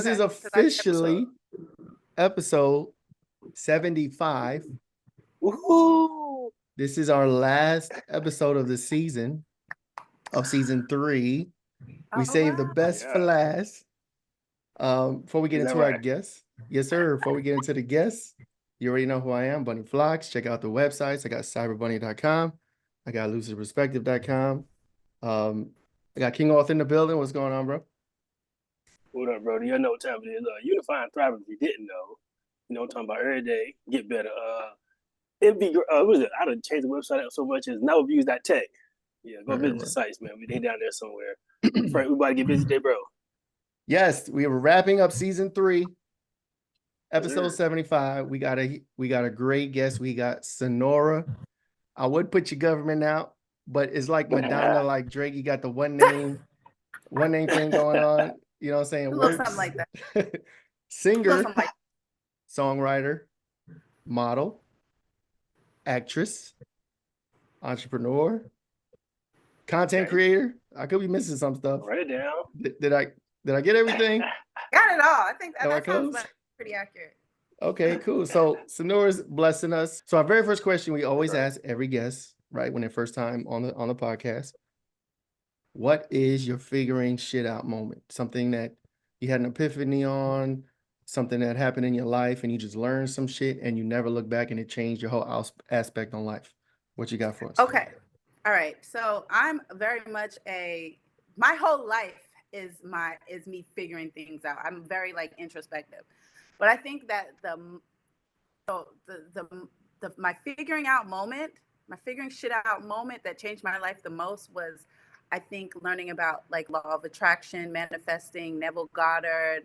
This is officially episode 75. Woohoo! This is our last episode of the season, of season 3. We saved the best for last. Before we get into our guests, yes, sir. Before we get into the guests, you already know who I am, Bunee Flacs. Check out the websites. I got cyberbunny.com. I got lucidperspective.com. I got King Arthur in the building. What's going on, bro? What up, bro? You know what time it is. Unifying Thriving, if you didn't know. You know what I'm talking about every day. Get better. It'd be what is it? I done changed the website out so much as nowviews.tech. Yeah, go visit the sites, man. They down there somewhere. Frank, we about to get busy today, bro. Yes, we were wrapping up season 3, episode 75. We got a great guest. We got Sanura. I would put your government out, but it's like Madonna, like Drake. You got the one name thing going on. You know what I'm saying? Works. Something like that. Singer, songwriter, model, actress, entrepreneur, content creator. I could be missing some stuff. Write it down. Did I get everything? Got it all. I think that sounds pretty accurate. Okay, cool. So Sanura's blessing us. So our very first question we always ask every guest, right, when their first time on the podcast. What is your figuring shit out moment? Something that you had an epiphany on, something that happened in your life and you just learned some shit and you never look back and it changed your whole aspect on life. What you got for us? Okay. All right. So I'm very much my whole life is me figuring things out. I'm very introspective. But I think that my figuring out moment, my figuring shit out moment that changed my life the most was, I think, learning about law of attraction, manifesting, Neville Goddard.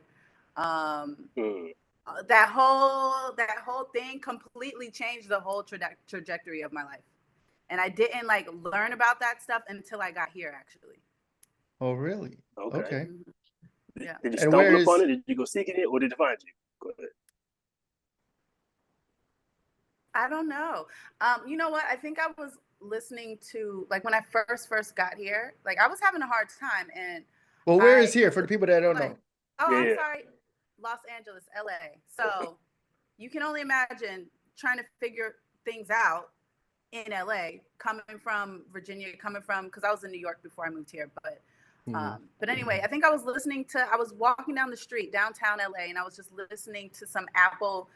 That whole thing completely changed the whole trajectory of my life. And I didn't learn about that stuff until I got here, actually. Oh, really? Okay. Yeah. Did you stumble upon it? Did you go seeking it, or did it find you? Go ahead. I don't know. You know what? I think I was listening to when I first got here. I was having a hard time, and where is here for the people that don't know? Oh, yeah. I'm sorry, Los Angeles, LA. So you can only imagine trying to figure things out in LA, coming from Virginia, because I was in New York before I moved here, but anyway, I think I was walking down the street downtown LA, and I was just listening to some Apple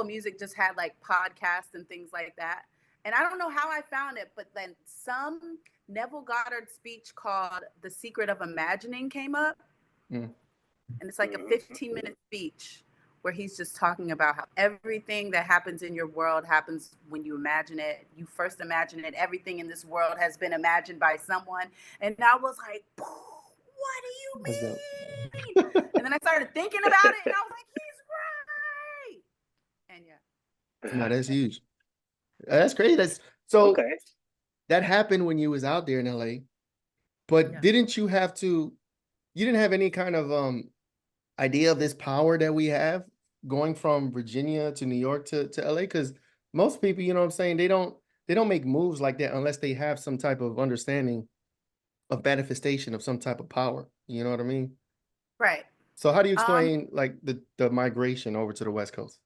Music just had podcasts and things like that. And I don't know how I found it, but then some Neville Goddard speech called The Secret of Imagining came up. And it's a 15-minute speech where he's just talking about how everything that happens in your world happens when you imagine it. You first imagine it. Everything in this world has been imagined by someone. And I was like, what do you mean? And then I started thinking about it, and I was like, he's right. And yeah. No, that's huge. That's crazy. That happened when you was out there in LA, but didn't you have to? You didn't have any kind of idea of this power that we have going from Virginia to New York to LA? Because most people, you know what I'm saying, they don't make moves like that unless they have some type of understanding of manifestation of some type of power. You know what I mean? Right. So how do you explain the migration over to the West Coast?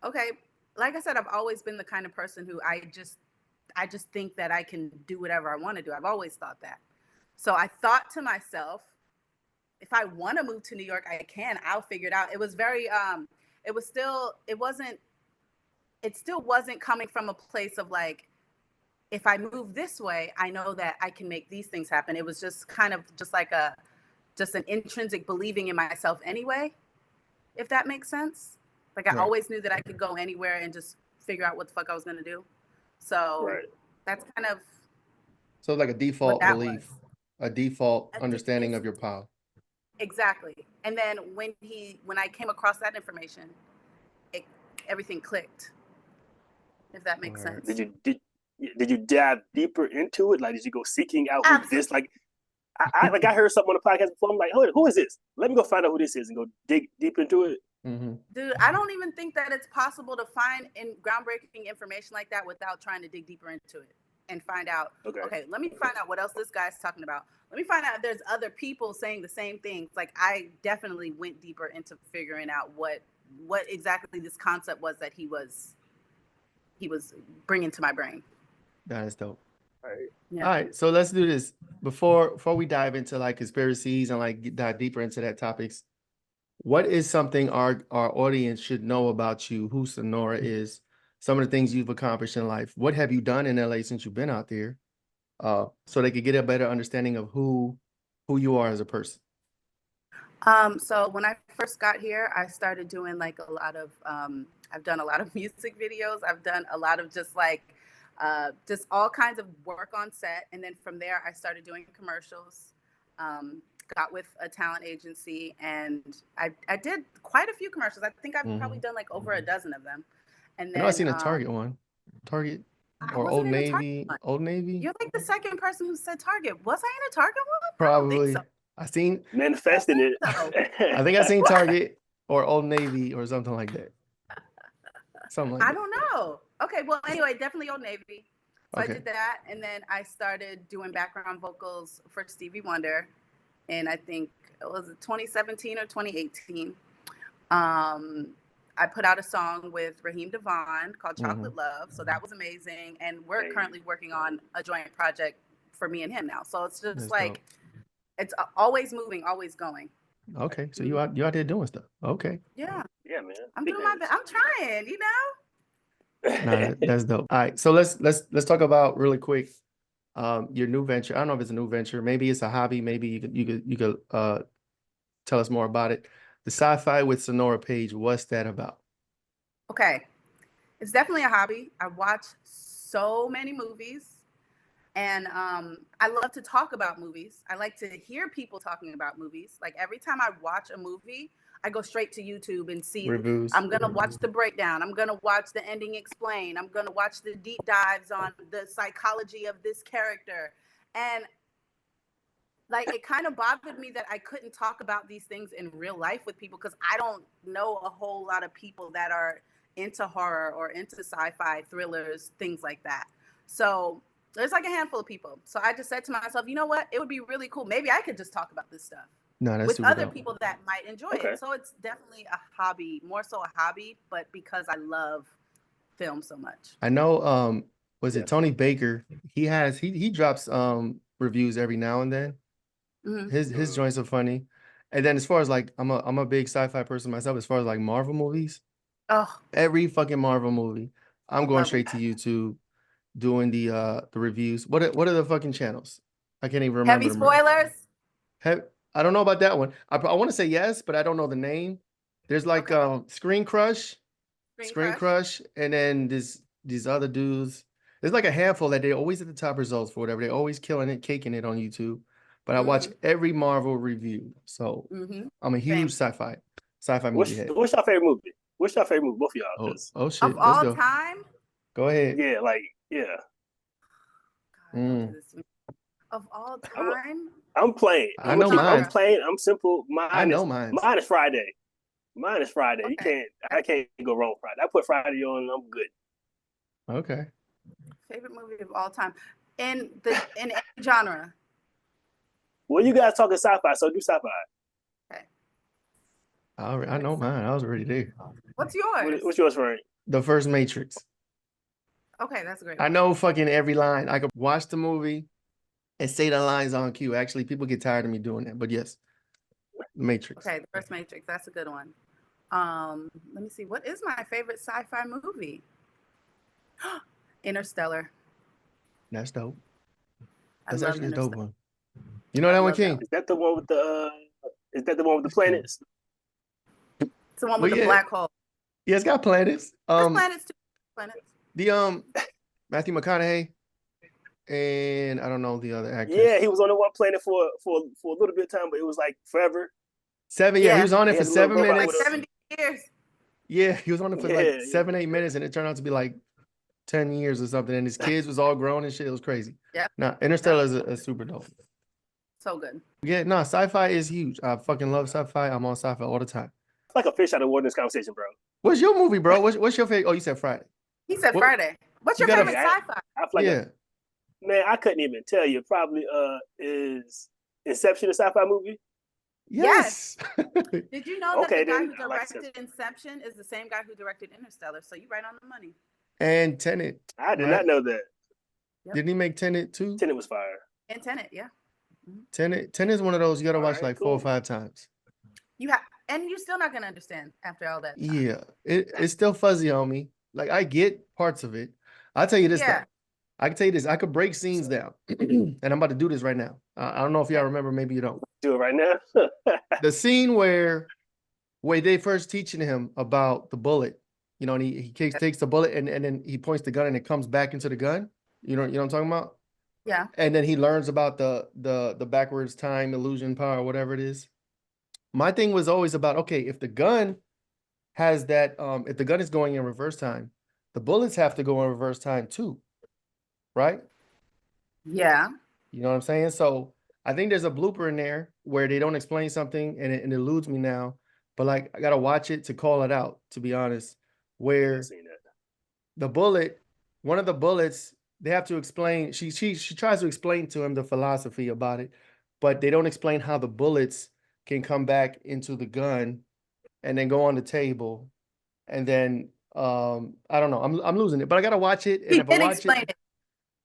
Okay. Like I said, I've always been the kind of person who I just think that I can do whatever I want to do. I've always thought that. So I thought to myself, if I want to move to New York, I can. I'll figure it out. It was very, it still wasn't coming from a place of if I move this way, I know that I can make these things happen. It was just kind of just an intrinsic believing in myself anyway, if that makes sense. I always knew that I could go anywhere and just figure out what the fuck I was going to do. So that's kind of. So a default belief, a default understanding of your power. Exactly. And then when I came across that information, everything clicked. If that makes sense. Did you dive deeper into it? Did you go seeking out who this? I heard something on the podcast before. I'm like, who is this? Let me go find out who this is and go dig deep into it. Mm-hmm. Dude, I don't even think that it's possible to find groundbreaking information like that without trying to dig deeper into it. and find out, okay, let me find out what else this guy's talking about. Let me find out if there's other people saying the same things. Like, I definitely went deeper into figuring out what exactly this concept was that he was bringing to my brain. That is dope. all right. Yeah. All right, so let's do this before we dive into like conspiracies and like dive deeper into that topics. What is something our audience should know about you, who Sanura is, some of the things you've accomplished in life? What have you done in LA since you've been out there? So they could get a better understanding of who you are as a person. So when I first got here, I started doing like a lot of, I've done a lot of music videos. I've done a lot of just all kinds of work on set. And then from there, I started doing commercials, got with a talent agency, and I did quite a few commercials. I think I've probably done like over a dozen of them. And then I know I seen a Target one. Target or Old Navy. Old Navy. You're like the second person who said Target. Was I in a Target one? Probably. I seen manifesting it. I think I seen Target or Old Navy or something like that. Something like that. I don't know. Okay, well, anyway, definitely Old Navy. So I did that, and then I started doing background vocals for Stevie Wonder, and I think it was 2017 or 2018. I put out a song with Raheem Devon called Chocolate Love, so that was amazing, and we're currently working on a joint project for me and him now. So it's just dope. It's always moving, always going. Okay, so you out there doing stuff. Okay. Yeah, man. I'm doing my best. I'm trying, you know. Nah, that's dope. All right, so let's talk about really quick your new venture. I don't know if it's a new venture. Maybe it's a hobby. Maybe you could tell us more about it. The Sci-Fi with Sanura page. What's that about? Okay, it's definitely a hobby. I watch so many movies. And I love to talk about movies. I like to hear people talking about movies. Like every time I watch a movie, I go straight to YouTube and see reviews. I'm going to watch the breakdown. I'm going to watch the ending explained. I'm going to watch the deep dives on the psychology of this character. And like, it kind of bothered me that I couldn't talk about these things in real life with people, because I don't know a whole lot of people that are into horror or into sci-fi thrillers, things like that. So there's like a handful of people. So I just said to myself, you know what? It would be really cool. Maybe I could just talk about this stuff with other people that might enjoy it. So it's definitely a hobby, more so a hobby, but because I love film so much. I know, was it Tony Baker? He drops reviews every now and then. His joints are funny. And then as far as like, I'm a big sci-fi person myself. As far as like Marvel movies, every fucking Marvel movie, I'm going straight to YouTube, doing the reviews. What are the fucking channels? I can't even remember. Heavy spoilers. I don't know about that one. I want to say yes, but I don't know the name. There's like Screen Crush, and then these other dudes. There's like a handful that they're always at the top results for whatever. They're always killing it, caking it on YouTube. But I watch every Marvel review, so I'm a huge sci-fi movie head. What's your favorite movie? What's your favorite movie, both of y'all? Oh shit! Of all time? Go ahead. Yeah, like God, of all time? I'm playing. I know mine. I'm playing. I'm simple. I know mine. Mine is Friday. Mine is Friday. Okay. I can't go wrong Friday. I put Friday on and I'm good. Okay. Favorite movie of all time in any genre. Well, you guys talking sci-fi, so do sci-fi. Okay. I know mine. I was already there. What's yours? What's yours, Frank? The first Matrix. Okay, that's great. I know fucking every line. I could watch the movie and say the lines on cue. Actually, people get tired of me doing that, but yes, Matrix. Okay, the first Matrix. That's a good one. Let me see. What is my favorite sci-fi movie? Interstellar. That's dope. That's actually a dope one. You know that one, King? Is that the one with the? Is that the one with the planets? It's the one with the black hole. Yeah, it's got planets. Planets too. Planets. The Matthew McConaughey, and I don't know the other actor. Yeah, he was on the one planet for a little bit of time, but it was like forever. 7 years. He was on it for 7 minutes. Like 70 years. Yeah, he was on it for like 7-8 minutes, and it turned out to be like 10 years or something. And his kids was all grown and shit. It was crazy. Yeah. Nah, Interstellar is a super dope. So good. Yeah, no, sci-fi is huge. I fucking love sci-fi. I'm on sci-fi all the time. It's like a fish out of water in this conversation, bro. What's your movie, bro? What's your favorite? Oh, you said Friday. He said Friday. What's your favorite sci-fi? Yeah. Man, I couldn't even tell you. Probably is Inception a sci-fi movie? Yes. Did you know that the guy who directed like Inception is the same guy who directed Interstellar? So you right on the money. And Tenet. I did not know that. Yep. Didn't he make Tenet too? Tenet was fire. And Tenet, yeah. Tenet is one of those you gotta watch like 4 or 5 times. You have, and you're still not gonna understand after all that time. Yeah, it's still fuzzy on me. Like I get parts of it. I'll tell you this though. I can tell you this. I could break scenes down, and I'm about to do this right now. I don't know if y'all remember. Maybe you don't. Do it right now. The scene where they first teaching him about the bullet, you know, and he takes the bullet and then he points the gun and it comes back into the gun. You know what I'm talking about? Yeah. And then he learns about the backwards time illusion power, whatever it is. My thing was always about, okay, if the gun has that, if the gun is going in reverse time, the bullets have to go in reverse time too, right? Yeah. You know what I'm saying? So I think there's a blooper in there where they don't explain something and it eludes me now, but like I gotta watch it to call it out, to be honest, where the bullet, one of the bullets, they have to explain, she tries to explain to him the philosophy about it, but they don't explain how the bullets can come back into the gun and then go on the table. And then I don't know, I'm losing it, but I gotta watch it. And if I watch it,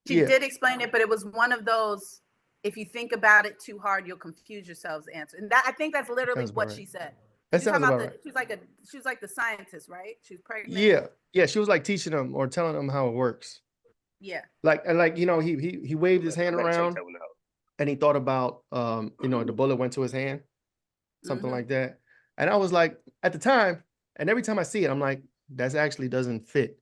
she did explain it, but it was one of those, if you think about it too hard, you'll confuse yourselves answer. And that, I think that's literally what she said. That sounds about right. She was like the scientist, right? She was pregnant. Yeah. She was like teaching them or telling them how it works. Yeah. Like you know, he waved his hand around and he thought about you know, the bullet went to his hand, something like that. And I was like, at the time, and every time I see it, I'm like, that actually doesn't fit.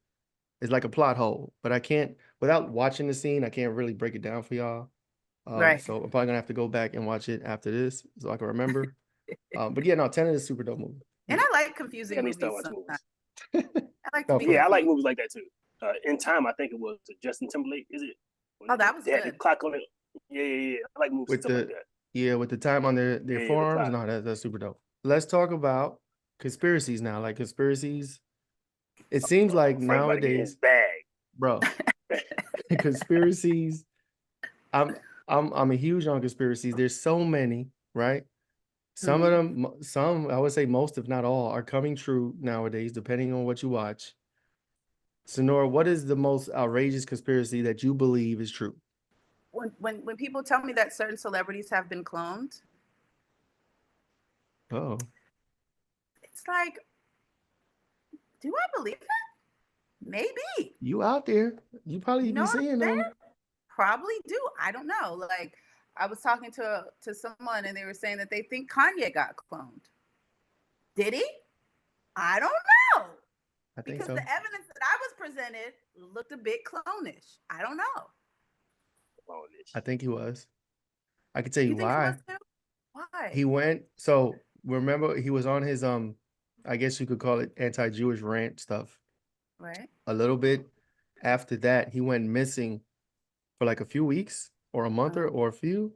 It's like a plot hole, but I can't, without watching the scene, I can't really break it down for y'all. Right. So I'm probably gonna have to go back and watch it after this so I can remember. But yeah, no, Tenet is a super dope movie. And I like confusing movies. I like to be I like movies like that too. In Time, I think it was Justin Timberlake. Is it? Oh, that was good. The clock on it. Yeah. I like movies with like that. Yeah, with the time on their forearms. No, that's super dope. Let's talk about conspiracies now. Like conspiracies, it seems like nowadays, bro. Conspiracies. I'm a huge on conspiracies. There's so many, right? Some of them, I would say most, if not all, are coming true nowadays, depending on what you watch. Sanura, what is the most outrageous conspiracy that you believe is true? When people tell me that certain celebrities have been cloned, it's like, do I believe it? Maybe. You out there. You probably be seeing them. Probably do. I don't know. Like, I was talking to someone and they were saying that they think Kanye got cloned. Did he? I don't know. I think because so. The evidence that I was presented looked a bit clonish. I don't know. I think he was. I can tell you why. Why? He went, so remember he was on his I guess you could call it anti-Jewish rant stuff. Right. A little bit after that, he went missing for like a few weeks or a month or a few.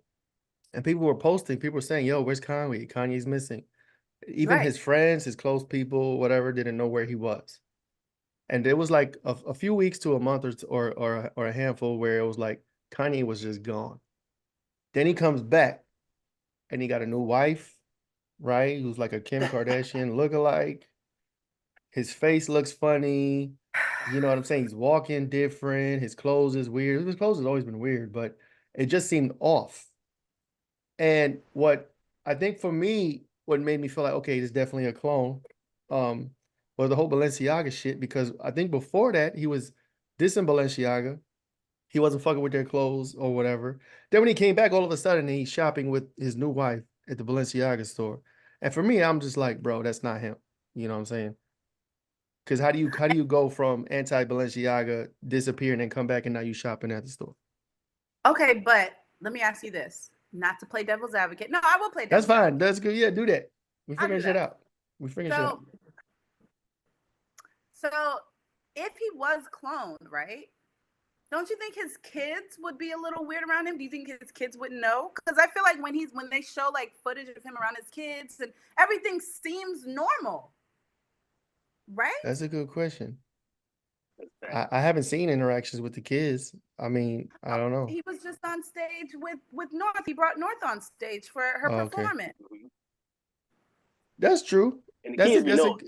And people were posting, people were saying, yo, where's Kanye? Kanye's missing. Even his friends, his close people, whatever, didn't know where he was. And it was like a few weeks to a month or a handful where it was like Kanye was just gone. Then he comes back and he got a new wife, right? Who's like a Kim Kardashian lookalike. His face looks funny. You know what I'm saying? He's walking different. His clothes is weird. His clothes has always been weird, but it just seemed off. And what I think for me, what made me feel like, okay, this is definitely a clone, was the whole Balenciaga shit, because I think before that, he was dissing Balenciaga. He wasn't fucking with their clothes or whatever. Then when he came back, all of a sudden, he's shopping with his new wife at the Balenciaga store. And for me, I'm just like, bro, that's not him. You know what I'm saying? Because how do you go from anti-Balenciaga, disappear, and then come back and now you shopping at the store? Okay, but let me ask you this. Not to play devil's advocate. No, I will play That's devil's fine. advocate. That's good. Yeah, do that. We figure shit out. So if he was cloned, right? Don't you think his kids would be a little weird around him? Do you think his kids wouldn't know? Because I feel like when they show like footage of him around his kids and everything seems normal. Right? That's a good question. I haven't seen interactions with the kids. I mean, I don't know. He was just on stage with North. He brought North on stage for her performance. That's true. And the kids be North.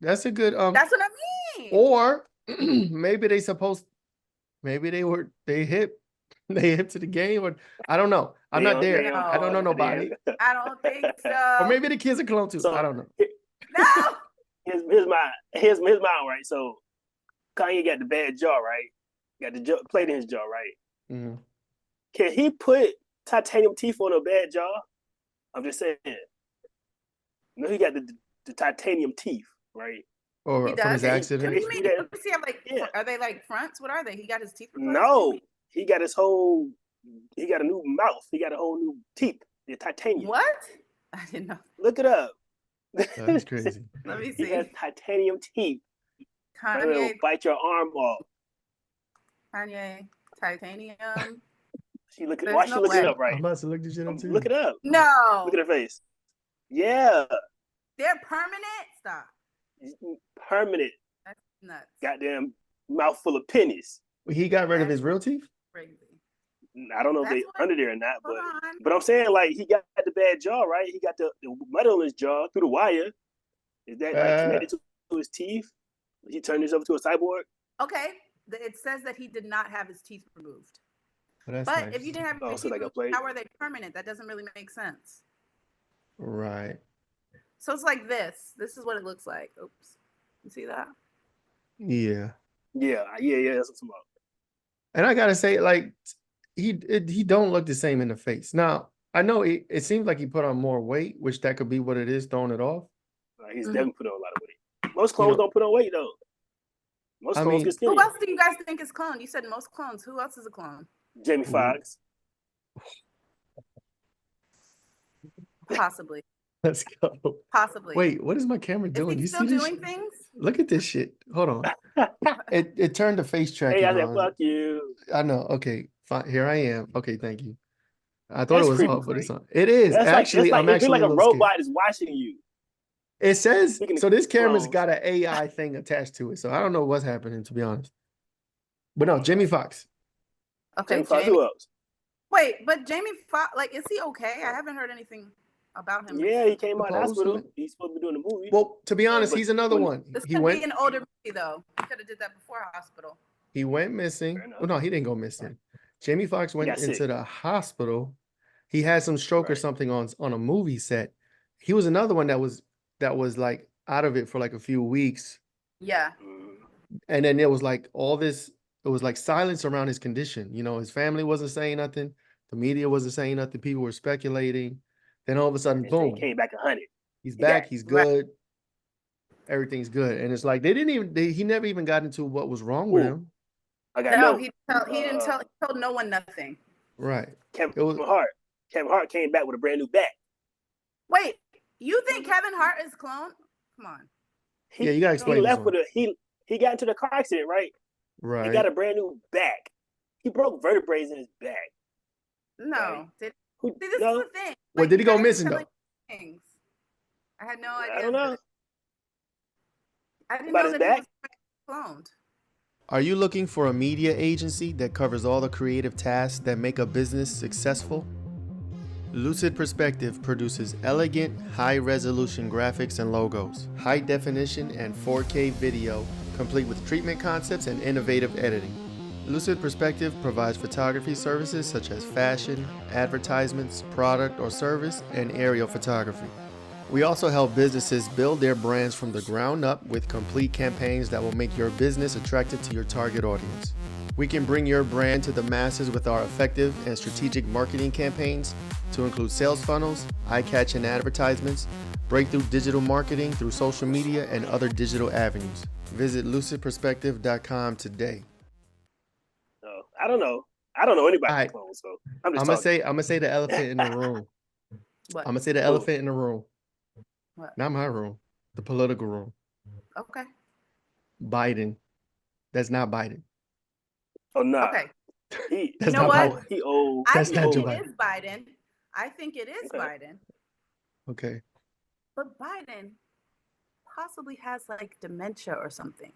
That's a good That's what I mean. Or maybe they hip to the game, or I don't know. I'm not there. I don't know nobody. I don't think so. Or maybe the kids are clone too. So, I don't know. No. Here's my right. So Kanye got the bad jaw, right? Got the plate in his jaw, right? Mm-hmm. Can he put titanium teeth on a bad jaw? I'm just saying. No, he got the titanium teeth, right? Or from his accident. What do you mean? Let me see. Are they like fronts? What are they? He got his teeth replaced? No, he got a new mouth. He got a whole new teeth. The titanium. What? I didn't know. Look it up. That's crazy. Let me see. He has titanium teeth. Kanye, bite your arm off. Kanye, titanium. Why she looking it up, right? I'm about to look this shit up too. Look it up. No. Look at her face. Yeah. They're permanent? Stop. Permanent. That's nuts. Goddamn mouth full of pennies. He got rid of his real teeth? Crazy. I don't know if they under there or not, but I'm saying like he got the bad jaw, right? He got the metal in his jaw through the wire. Is that like connected to his teeth? He turned himself into a cyborg? Okay. It says that he did not have his teeth removed. But nice. If you didn't have your teeth removed, how are they permanent? That doesn't really make sense. Right. So it's like this. This is what it looks like. Oops. You see that? Yeah. That's what I'm about. And I gotta say, like, he don't look the same in the face. Now, I know it seems like he put on more weight, which that could be what it is, throwing it off. He's definitely put on a lot of weight. Most clones don't put on weight though. Most clones get skinny. Who else do you guys think is clone? You said most clones. Who else is a clone? Jamie Foxx. Possibly. Let's go. Possibly. Wait, what is my camera doing? Is he still doing things? Look at this shit. Hold on. it turned the face tracking. Hey, I said, fuck you. I know. Okay, fine. Here I am. Okay, thank you. I thought it was off, but it's on. It is. That's actually, like, I'm actually like a robot scared. is watching you. It says, so this camera's got an AI thing attached to it. So I don't know what's happening, to be honest. But no, Jamie Foxx. Okay, Jamie Foxx, who else? Wait, but Jamie Foxx, like, is he okay? I haven't heard anything about him. Yeah, he came out of the hospital. He's supposed to be doing the movie. Well, to be honest, he's another one. This could be an older movie, though. He could have did that before hospital. He went missing. Well, no, he didn't go missing. Jamie Foxx went into the hospital. He had some stroke or something on a movie set. He was another one that was like out of it for like a few weeks. Yeah. And then there was like all this, it was like silence around his condition. You know, his family wasn't saying nothing. The media wasn't saying nothing. People were speculating. Then all of a sudden, boom. He came back 100. He's back. He's good. Everything's good. And it's like, he never even got into what was wrong with him. He told no one nothing. Right. Kevin Hart came back with a brand new back. Wait, you think Kevin Hart is clone? Come on. You gotta explain. He left with he got into the car accident, right? Right. He got a brand new back. He broke vertebrae in his back. No. Right? This is the thing. Well, did he go missing though? I had no idea. I don't know. I didn't know that he was cloned. Are you looking for a media agency that covers all the creative tasks that make a business successful? Lucid Perspective produces elegant, high-resolution graphics and logos, high-definition and 4K video, complete with treatment concepts and innovative editing. Lucid Perspective provides photography services such as fashion, advertisements, product or service, and aerial photography. We also help businesses build their brands from the ground up with complete campaigns that will make your business attractive to your target audience. We can bring your brand to the masses with our effective and strategic marketing campaigns to include sales funnels, eye-catching advertisements, breakthrough digital marketing through social media, and other digital avenues. Visit lucidperspective.com today. I don't know. I don't know anybody clone, so I'm gonna say the elephant in the room. What? I'm gonna say the elephant in the room. What? Not my room, the political room. Okay. Biden. That's not Biden. Oh no. Okay. You know what? He old. I think it is Biden. I think it is Biden. Okay. But Biden possibly has like dementia or something.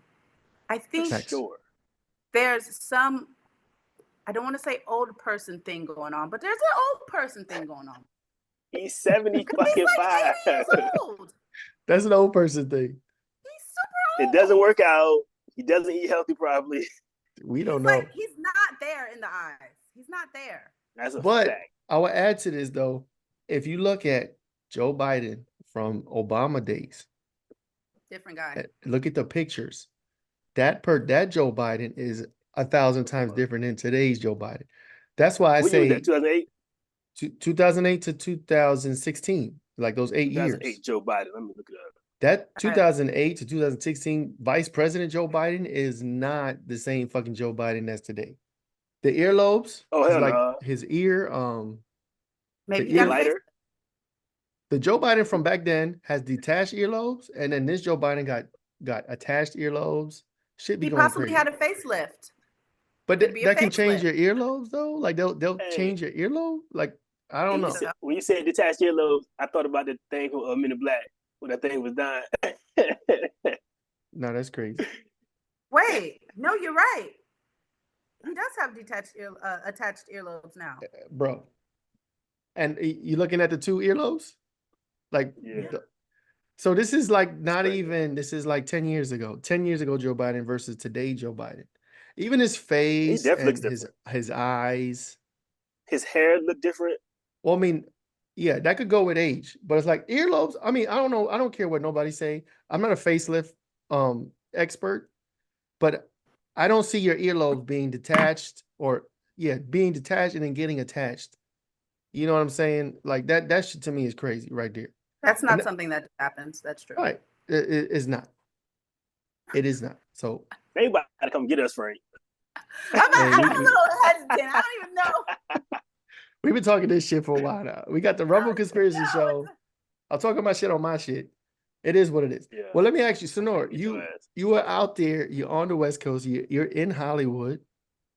I think. Sure. there's some, I don't want to say old person thing going on, but there's an old person thing going on. He's 70 fucking He's like 5. 80 years old. That's an old person thing. He's super old. It doesn't work out. He doesn't eat healthy probably. We don't know. Like, he's not there in the eyes. He's not there. That's a But fact. I will add to this though. If you look at Joe Biden from Obama days, Different guy. look at the pictures. That Joe Biden is 1,000 times different than today's Joe Biden. That's why I What year was say that? 2008? 2008 to 2016, like those 8 years. 2008 Joe Biden. Let me look it up. That 2008 to 2016 Vice President Joe Biden is not the same fucking Joe Biden as today. The earlobes, like his ear, maybe the lighter. The Joe Biden from back then has detached earlobes, and then this Joe Biden got attached earlobes. Shit be he going possibly crazy. had a facelift. But that can change your earlobes though. Like they'll change your earlobe. Like I don't know. When you said detached earlobes, I thought about the thing from Men in Black when that thing was dying. No, that's crazy. Wait, no, you're right. He does have attached earlobes now, bro. And you looking at the two earlobes, like so this is like not even. This is like 10 years ago. 10 years ago, Joe Biden versus today, Joe Biden. Even his face and his eyes, his hair look different. Well, I mean, yeah, that could go with age, but it's like earlobes. I mean, I don't know. I don't care what nobody say. I'm not a facelift expert, but I don't see your earlobes being detached being detached and then getting attached. You know what I'm saying? Like that shit to me is crazy right there. That's not something that happens. That's true. Right. It is not. It is not. So they about to come get us, Frank. I'm a little hesitant. I don't even know. We've been talking this shit for a while now. We got the Rumble Conspiracy Show. I'll talk about shit on my shit. It is what it is. Yeah. Well, let me ask you, Sanura, you are out there, you're on the West Coast, you're in Hollywood.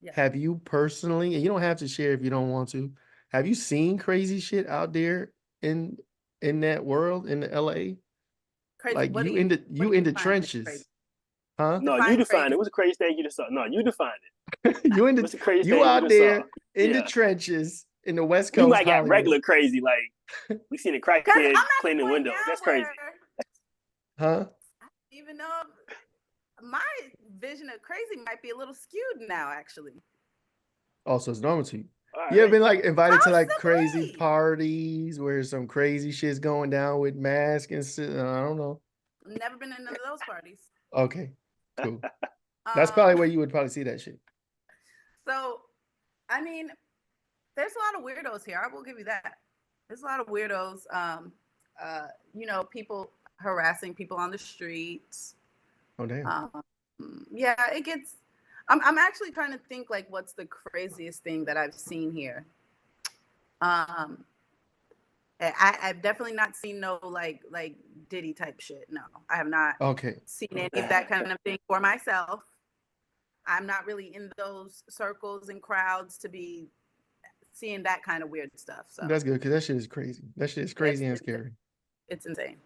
Yeah. Have you personally, and you don't have to share if you don't want to, have you seen crazy shit out there in that world, in the LA? Crazy. Like you in the trenches. Huh? No, you defined it. What's the crazy thing you just saw? No, you defined it. you out there in the trenches in the West Coast. You might got regular crazy, like we seen a crackhead cleaning windows. That's crazy. Huh? Even though my vision of crazy might be a little skewed now, actually. Also, it's normal to you. Right. You ever been like invited to like crazy parties where some crazy shit's going down with masks and shit? I don't know. Never been in none of those parties. Okay, cool. That's probably where you would probably see that shit. So, I mean, there's a lot of weirdos here. I will give you that. There's a lot of weirdos. You know, people harassing people on the streets. Oh damn. Yeah, it gets. I'm actually trying to think like what's the craziest thing that I've seen here. I've definitely not seen no like Diddy type shit. No, I have not seen any of that kind of thing for myself. I'm not really in those circles and crowds to be seeing that kind of weird stuff. So that's good because that shit is crazy. That shit is crazy and scary. It's insane.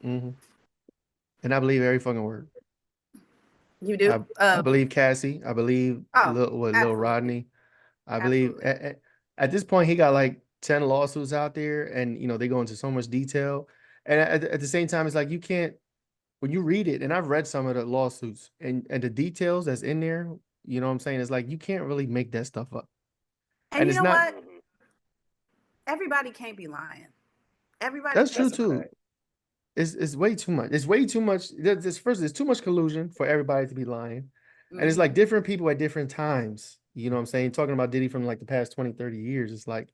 Mm-hmm. And I believe every fucking word. You do? I believe Cassie. I believe Lil Rodney. I believe at this point he got like 10 lawsuits out there, and you know they go into so much detail. And at the same time, it's like you can't, when you read it, and I've read some of the lawsuits and the details that's in there. You know what I'm saying? It's like you can't really make that stuff up. And you know what? Everybody can't be lying. Everybody. That's true too. It's way too much. It's way too much. There's too much collusion for everybody to be lying. Mm-hmm. And it's like different people at different times. You know what I'm saying? Talking about Diddy from like the past 20, 30 years. It's like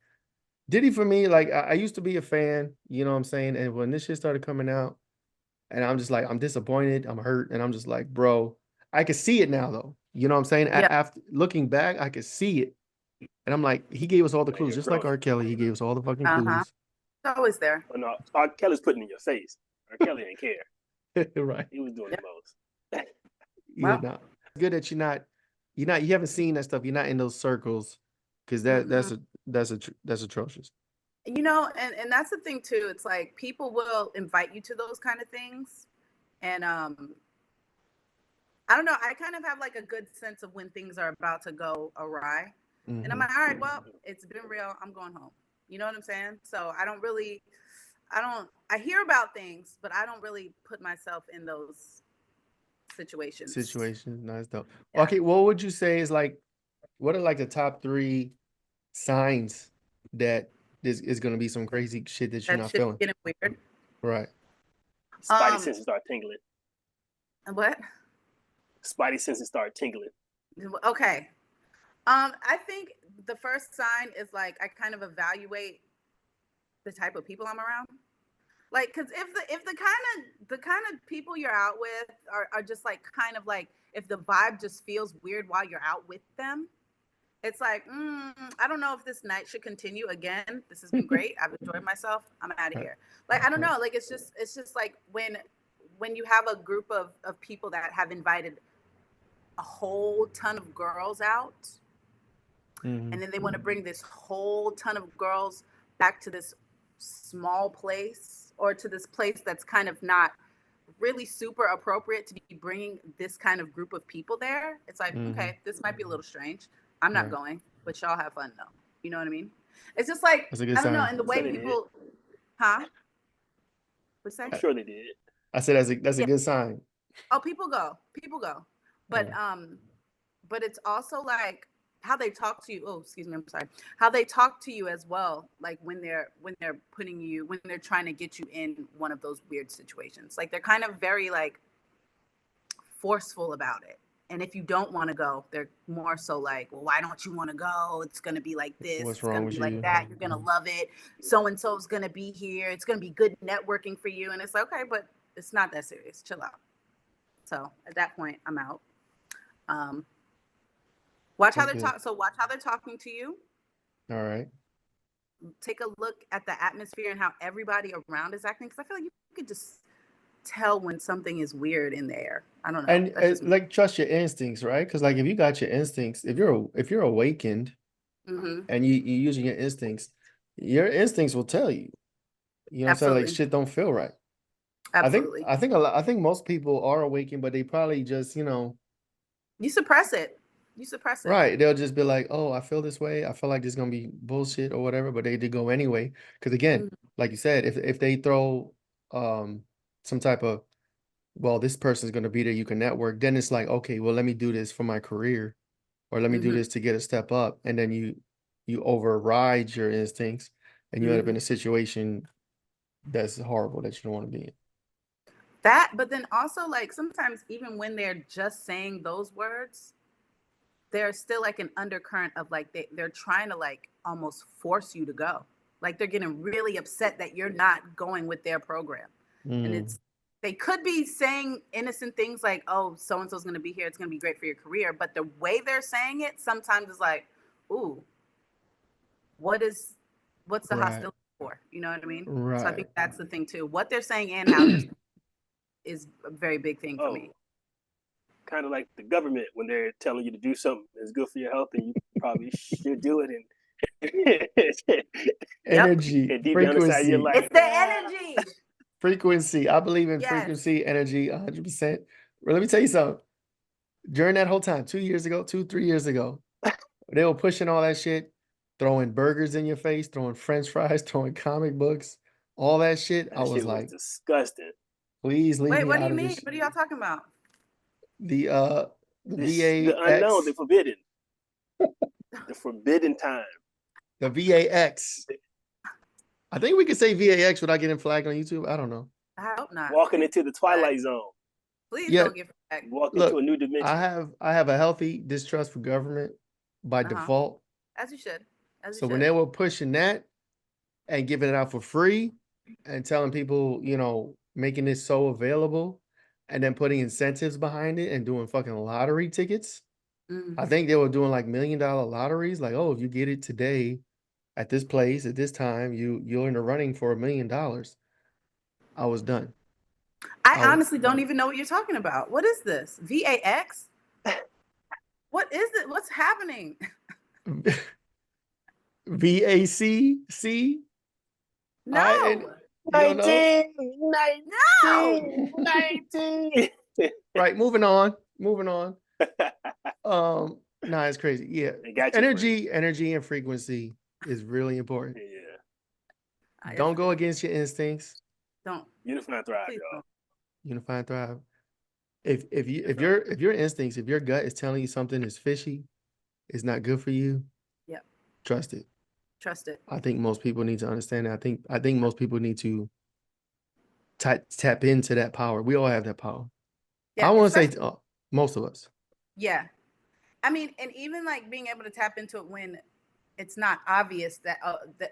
Diddy for me, like I used to be a fan, you know what I'm saying? And when this shit started coming out, and I'm just like, I'm disappointed, I'm hurt, and I'm just like, bro, I can see it now though. You know what I'm saying? Yeah. After looking back, I could see it. And I'm like, he gave us all the clues, just like R. Kelly, he gave us all the fucking clues. It's always there. Oh, no, R. Kelly's putting it in your face. R. Kelly ain't care. Right. He was doing the most. Yeah, no. It's good that you haven't seen that stuff. You're not in those circles, because that's atrocious. You know, and that's the thing too. It's like people will invite you to those kind of things, and I I don't know. I kind of have like a good sense of when things are about to go awry. And I'm like, all right, well, it's been real. I'm going home. You know what I'm saying? So I hear about things, but I don't really put myself in those situations. Nice though. Yeah. Okay, what would you say is like, what are like the top 3 signs that this is going to be some crazy shit that you're not feeling? Getting weird. Right. Spidey senses start tingling. What? Spidey senses start tingling. Okay. I think the first sign is like I kind of evaluate the type of people I'm around. Like, because if the kind of people you're out with are just like kind of like, if the vibe just feels weird while you're out with them, it's like, I don't know if this night should continue again. This has been great. I've enjoyed myself. I'm out of here. Like, I don't know. Like, it's just like when you have a group of people that have invited a whole ton of girls out, and then they want to bring this whole ton of girls back to this small place, or to this place that's kind of not really super appropriate to be bringing this kind of group of people there. It's like, okay, this might be a little strange. I'm not going, but y'all have fun though. You know what I mean? It's just like, I don't know. And the way people, huh? What's that? I'm sure they did. I said that's a good sign. Oh, people go, but but it's also like how they talk to you. Oh, excuse me, I'm sorry. How they talk to you as well, like when they're trying to get you in one of those weird situations. Like they're kind of very like forceful about it. And if you don't want to go, they're more so like, well, why don't you want to go? It's going to be like this. What's it's going to be like that. You're going to love it. So-and-so is going to be here. It's going to be good networking for you. And it's like, okay, but it's not that serious. Chill out. So at that point, I'm out. Watch how they're talking. So watch how they're talking to you. All right. Take a look at the atmosphere and how everybody around is acting. Because I feel like you could just tell when something is weird in the air. I don't know. And like trust your instincts, right? Because like if you got your instincts, if you're awakened and you're using your instincts will tell you. You know what I'm saying? Like shit don't feel right. Absolutely. I think most people are awakened, but they probably just, you suppress it. Right. They'll just be like, oh, I feel this way. I feel like this is gonna be bullshit or whatever, but they did go anyway. Because again, like you said, if they throw some type of, well, this person's going to be there, you can network, then it's like, okay, well, let me do this for my career, or let me do this to get a step up. And then you override your instincts and you end up in a situation that's horrible that you don't want to be in. That, but then also like sometimes even when they're just saying those words, there's still like an undercurrent of like they're trying to like almost force you to go. Like they're getting really upset that you're not going with their program. And they could be saying innocent things like, oh, so-and-so's going to be here. It's going to be great for your career. But the way they're saying it sometimes is like, ooh, what's the hostility for? You know what I mean? Right. So I think that's the thing too. What they're saying and how they're saying is a very big thing for me. Kind of like the government when they're telling you to do something that's good for your health and you probably should do it. And energy, frequency. It's the energy. Frequency. I believe in frequency, energy, 100%. Well, let me tell you something. During that whole time, 3 years ago, they were pushing all that shit, throwing burgers in your face, throwing French fries, throwing comic books, all that shit. I was like, disgusting. Please leave me out of this. Wait, what do you mean? What are y'all talking about? The VAX. The unknown, the forbidden. The forbidden time. The VAX. I think we could say VAX without getting flagged on YouTube. I don't know. I hope not. Walking into the Twilight Zone. Please don't get flagged. Walk into a new dimension. I have a healthy distrust for government by default. As you should. When they were pushing that and giving it out for free and telling people, making it so available and then putting incentives behind it and doing fucking lottery tickets. I think they were doing like $1 million lotteries. Like, oh, if you get it today at this place at this time, you're in the running for $1 million. I was done. I honestly don't even know what you're talking about. What is this? VAX? What is it? What's happening? VAC? No. 19. No. 19. Right, moving on. moving on. Nah, it's crazy. Yeah. Energy and frequency is really important. Yeah. Don't go against your instincts. Don't. Unify and thrive, y'all. Unify and thrive. If your instincts, if your gut is telling you something is fishy, it's not good for you, trust it. Trust it. I think most people need to understand that. I think most people need to tap into that power. We all have that power. I want to say most of us. Yeah. I mean, and even like being able to tap into it when it's not obvious that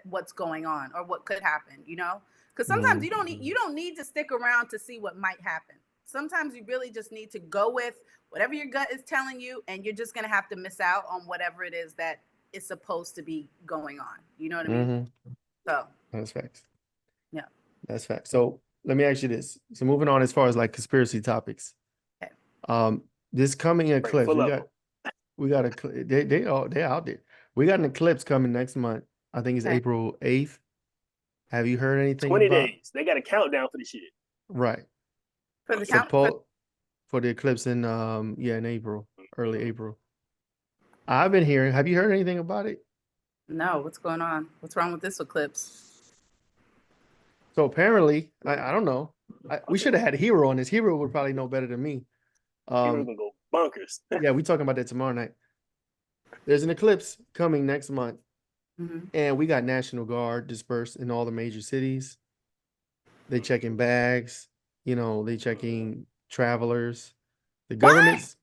what's going on or what could happen, you know? Because sometimes you don't need to stick around to see what might happen. Sometimes you really just need to go with whatever your gut is telling you, and you're just gonna have to miss out on whatever it is that is supposed to be going on. You know what I mean? So that's facts. Yeah, that's facts. So let me ask you this. So moving on, as far as like conspiracy topics. Okay. This coming eclipse, we got a they're out there. We got an eclipse coming next month. I think it's April 8th. Have you heard anything 20 days. They got a countdown for the shit. Right. For the for the eclipse in in April, early April. I've been hearing. Have you heard anything about it? No. What's going on? What's wrong with this eclipse? So apparently, I don't know. We should have had Hero on this. Hero would probably know better than me. Hero's gonna go bonkers. Yeah, we talking about that tomorrow night. There's an eclipse coming next month, and we got National Guard dispersed in all the major cities. They checking bags. You know, they checking travelers. The government's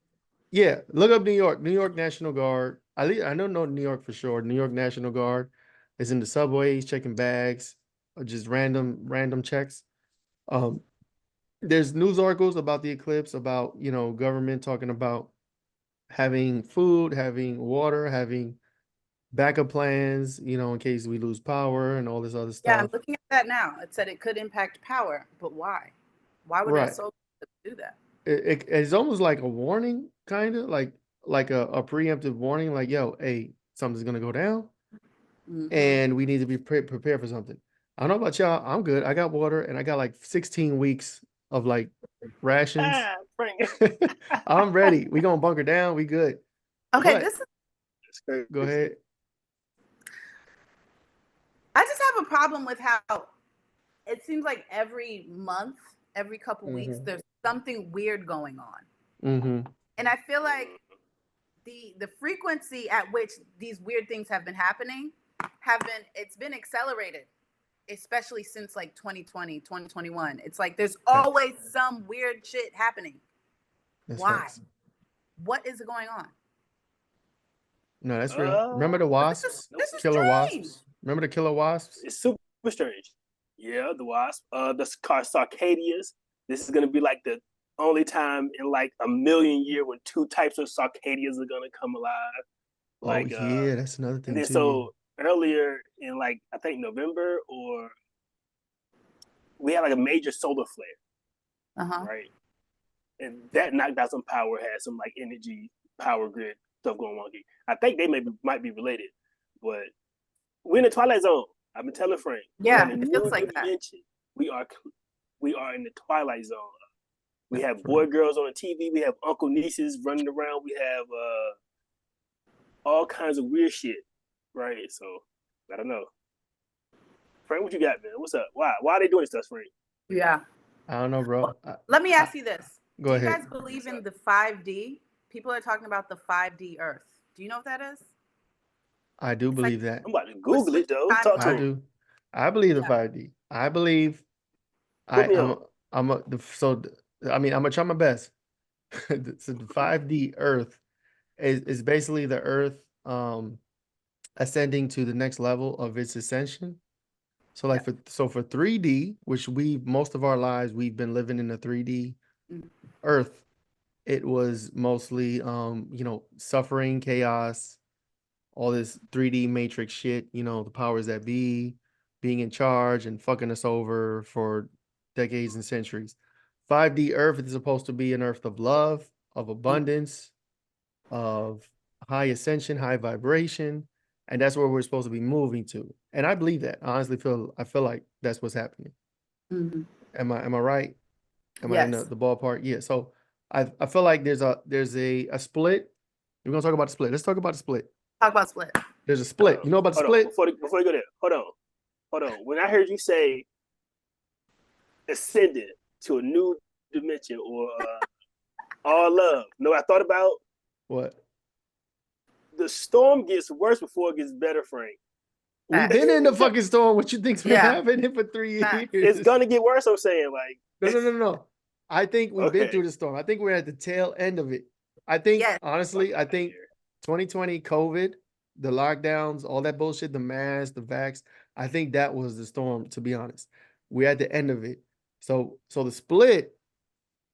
look up New York. New York National Guard. I don't know New York for sure. New York National Guard is in the subways checking bags, or just random checks. There's news articles about the eclipse, about government talking about having food, having water, having backup plans, in case we lose power and all this other stuff. Yeah, I'm looking at that now. It said it could impact power, but why? Why would a soldier do that? It's almost like a warning, kind of like a preemptive warning, like, yo, hey, something's gonna go down, and we need to be prepared for something. I don't know about y'all. I'm good. I got water, and I got like 16 weeks of like rations. I'm ready. We gonna bunker down. We good. Okay, go ahead. I just have a problem with how it seems like every month, every couple weeks, there's something weird going on. And I feel like the frequency at which these weird things have been happening it's been accelerated, especially since like 2020, 2021. It's like there's always some weird shit happening. Why? What is going on? No, that's real. Remember the wasps? This is killer strange. wasps? Remember the killer wasps? It's super strange. Yeah, the wasp. The Sarcadias. This is gonna be like the only time in like a million years when two types of Sarcadias are gonna come alive. Like, that's another thing and then too. So earlier in like I think November, or we had like a major solar flare, right? And that knocked out some power, had some like energy, power grid stuff going wonky. I think they might be related, but we're in the Twilight Zone. I've been telling Frank. Yeah, it feels like that. We are in the Twilight Zone. We have boy girls on the TV. We have uncle nieces running around. We have all kinds of weird shit, right? So I don't know. Frank, what you got, man? What's up? Why are they doing stuff, Frank? Yeah. I don't know, bro. Let me ask you this. Go ahead. Do you guys believe in the 5D? People are talking about the 5D Earth. Do you know what that is? I do believe that. I'm about to Google it though. I do. I believe the 5D. I believe. I'm gonna try my best. So the 5D Earth is basically the Earth ascending to the next level of its ascension. So like for 3D, which most of our lives we've been living in a 3D Earth, it was mostly suffering, chaos, all this 3D matrix shit, the powers that be being in charge and fucking us over for decades and centuries. 5D Earth is supposed to be an Earth of love, of abundance, of high ascension, high vibration, and that's where we're supposed to be moving to. And I believe that. I honestly feel like that's what's happening. Am I right? Am I in the ballpark? Yeah. So I feel like there's a split. We're gonna talk about the split. Let's talk about the split. Talk about split. There's a split. You know about the Hold split? on. Before you go there, hold on. When I heard you say ascended to a new dimension or all love, know what I thought about? What? The storm gets worse before it gets better, Frank. We've been in the fucking storm. What you think's been happening for 3 years? It's gonna get worse. I'm saying, like, no. I think we've been through the storm. I think we're at the tail end of it. I think honestly, I think 2020 COVID, the lockdowns, all that bullshit, the masks, the vax. I think that was the storm. To be honest, we're at the end of it. So the split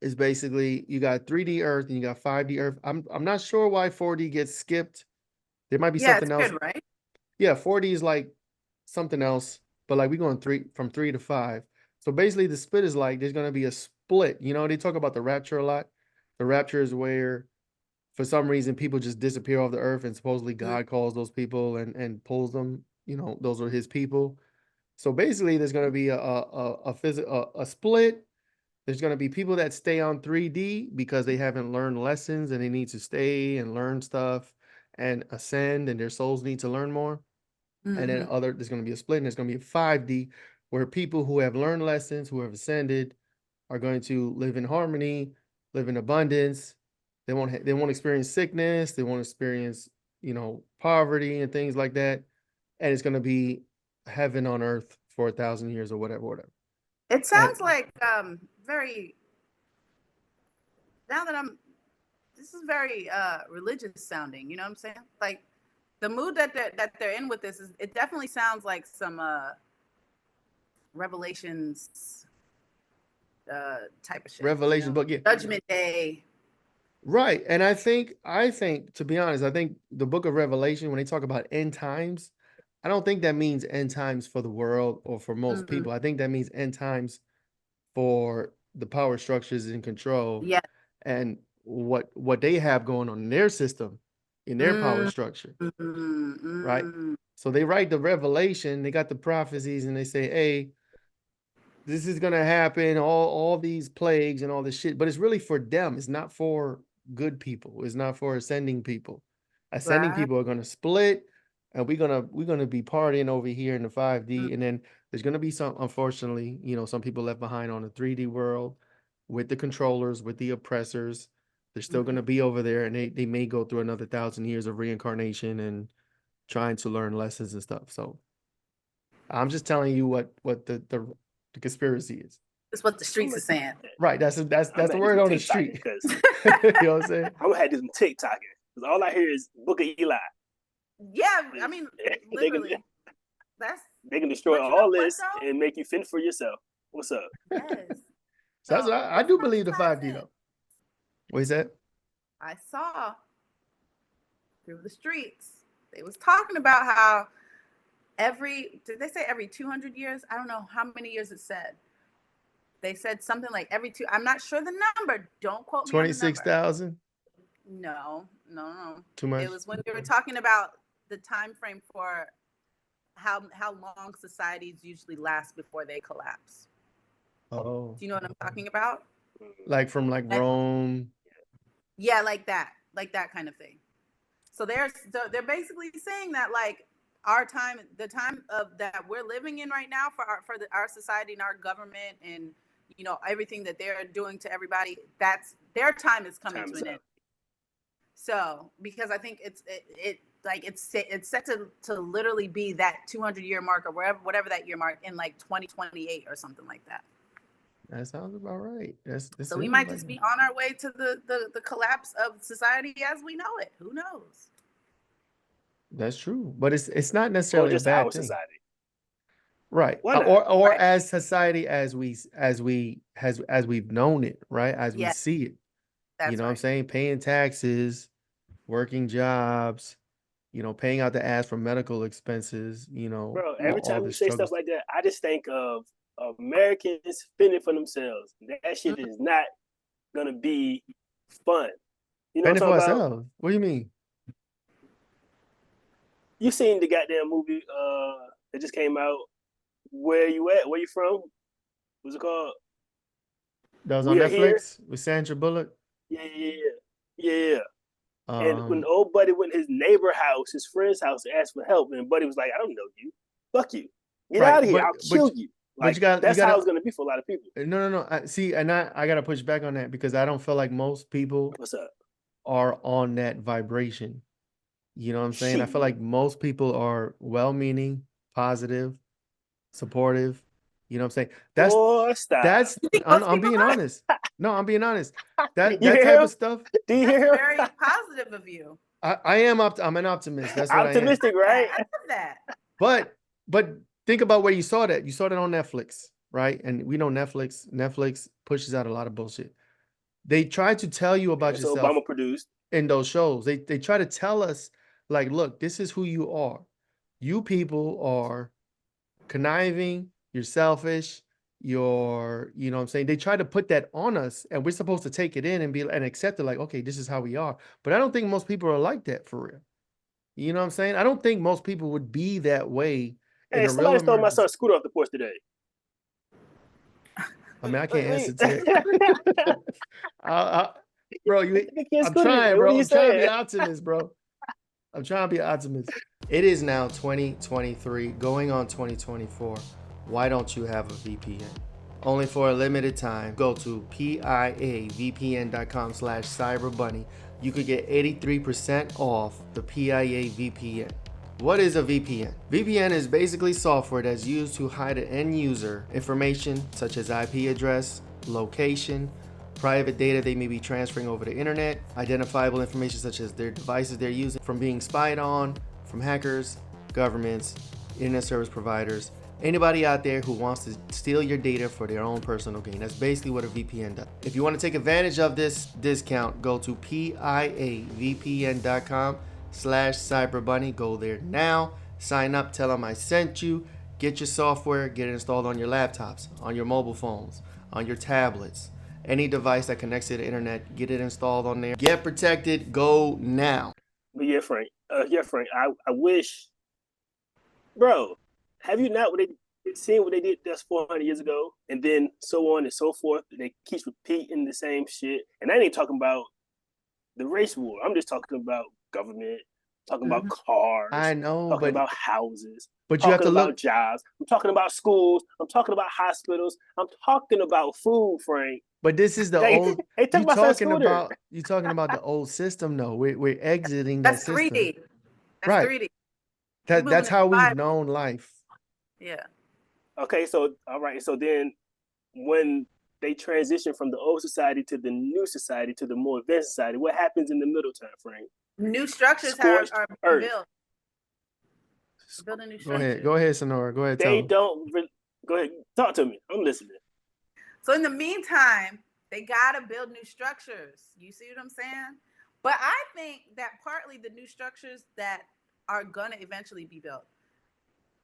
is basically you got 3D Earth and you got 5D Earth. I'm not sure why 4D gets skipped. There might be something else. Good, right? Yeah, 4D is like something else, but like we're going from 3 to 5. So basically the split is like there's gonna be a split. You know, they talk about the rapture a lot. The rapture is where for some reason people just disappear off the earth and supposedly God calls those people and pulls them. You know, those are his people. So basically there's gonna be a split. There's going to be people that stay on 3D because they haven't learned lessons and they need to stay and learn stuff and ascend and their souls need to learn more. And then there's going to be a split and there's going to be a 5D where people who have learned lessons, who have ascended, are going to live in harmony, live in abundance. They won't experience sickness. They won't experience, poverty and things like that. And it's going to be heaven on earth for 1,000 years or whatever. It sounds like very. Now that this is very religious sounding. You know what I'm saying? Like the mood that they're in with this it definitely sounds like some Revelations type of shit. Revelation book, yeah. Judgment Day. Right, and I think to be honest, I think the book of Revelation when they talk about end times, I don't think that means end times for the world or for most people. I think that means end times for the power structures in control and what they have going on in their system, in their power structure, right? So they write the Revelation, they got the prophecies and they say, hey, this is going to happen, all these plagues and all this shit, but it's really for them. It's not for good people. It's not for ascending people. Ascending people are going to split and we're going to be partying over here in the 5D. And then there's going to be some, unfortunately, some people left behind on the 3D world with the controllers, with the oppressors. They're still going to be over there and they may go through another 1,000 years of reincarnation and trying to learn lessons and stuff. So I'm just telling you what the conspiracy is. That's what the streets are saying. Right. That's the word on the street. You know what I'm saying? I'm gonna have to do some TikToking because all I hear is Book of Eli. Yeah, I mean, literally, they can destroy all this and make you fend for yourself. What's up? Yes. So that's I do believe the 5D though. What is that? I saw through the streets. They was talking about how did they say every 200 years? I don't know how many years it said. They said something like every two. I'm not sure the number. Don't quote me. 26,000? No. Too much. It was when we were talking about the time frame for how long societies usually last before they collapse. Oh. Do you know what I'm talking about? Like from Rome. Yeah, like that kind of thing. So they're basically saying that like our time, the time of that we're living in right now for our society and our government and everything that they're doing to everybody, that's their time is coming to an end. So because I think it's set to literally be that 200-year mark or whatever that year mark in like 2028 or something like that. That sounds about right. So we might just be on our way to the collapse of society as we know it. Who knows? That's true, but it's not necessarily just a bad our thing. Society, right? Or right. As society as we've known it, right? As we see it. That's what I'm saying? Paying taxes, working jobs, paying out the ass for medical expenses. Bro, every time you say stuff like that, I just think of Americans fending for themselves. That shit is not gonna be fun. Fending for ourselves? What do you mean? You seen the goddamn movie that just came out? Where you at? Where you from? What's it called? That was on Netflix with Sandra Bullock. Yeah. And when old buddy went to his neighbor house, his friend's house, and asked for help, and buddy was like, "I don't know you. Fuck you. Get out of here. I'll kill you." Like that's how it's gonna be for a lot of people. No. See, and I gotta push back on that because I don't feel like most people are on that vibration. You know what I'm saying? I feel like most people are well-meaning, positive, supportive. You know what I'm saying? I'm being honest. No, I'm being honest. That type of stuff. Do you hear? Very positive of you. I am I'm an optimist. That's what optimistic, right? I love that. But think about where you saw that. You saw that on Netflix, right? And we know Netflix pushes out a lot of bullshit. They try to tell you about yourself. Obama produced in those shows. They try to tell us, like, look, this is who you are. You people are conniving, you're selfish, you know what I'm saying? They try to put that on us, and we're supposed to take it in and accept it, like, okay, this is how we are. But I don't think most people are like that for real. You know what I'm saying? I don't think most people would be that way. Hey, somebody stole my son's scooter off the porch today. I mean, I can't answer to it. Bro, I'm trying, bro. I'm trying to be an optimist, bro. I'm trying to be an optimist. It is now 2023, going on 2024. Why don't you have a VPN? Only for a limited time. Go to piavpn.com/cyberbunny. You could get 83% off the PIA VPN. What is a VPN? VPN is basically software that's used to hide an end user information such as IP address, location, private data they may be transferring over the internet, identifiable information such as their devices they're using from being spied on, from hackers, governments, internet service providers, anybody out there who wants to steal your data for their own personal gain. That's basically what a VPN does. If you want to take advantage of this discount, go to piavpn.com/cyberbunny. Go there now, sign up, tell them I sent you, get your software, get it installed on your laptops, on your mobile phones, on your tablets, any device that connects to the internet, get it installed on there. Get protected. Go now. But yeah, Frank. I wish, bro. Have you not seen what they did just 400 years ago, and then so on and so forth? They keep repeating the same shit, and I ain't talking about the race war. I'm just talking about government, talking about cars. I know, talking about houses. But you have to look. Jobs. I'm talking about schools. I'm talking about hospitals. I'm talking about food, Frank. But this is the old. You talking about the old system, though. We're exiting that system. 3D. That's right. 3D. That's how we've known life. Yeah. Okay, so all right, so then when they transition from the old society to the new society to the more advanced society, what happens in the middle time frame? New structures are built. Building new structures. Go ahead, Sanura. Go ahead. Go ahead. Talk to me. I'm listening. So in the meantime, they gotta build new structures. You see what I'm saying? But I think that partly the new structures that are gonna eventually be built.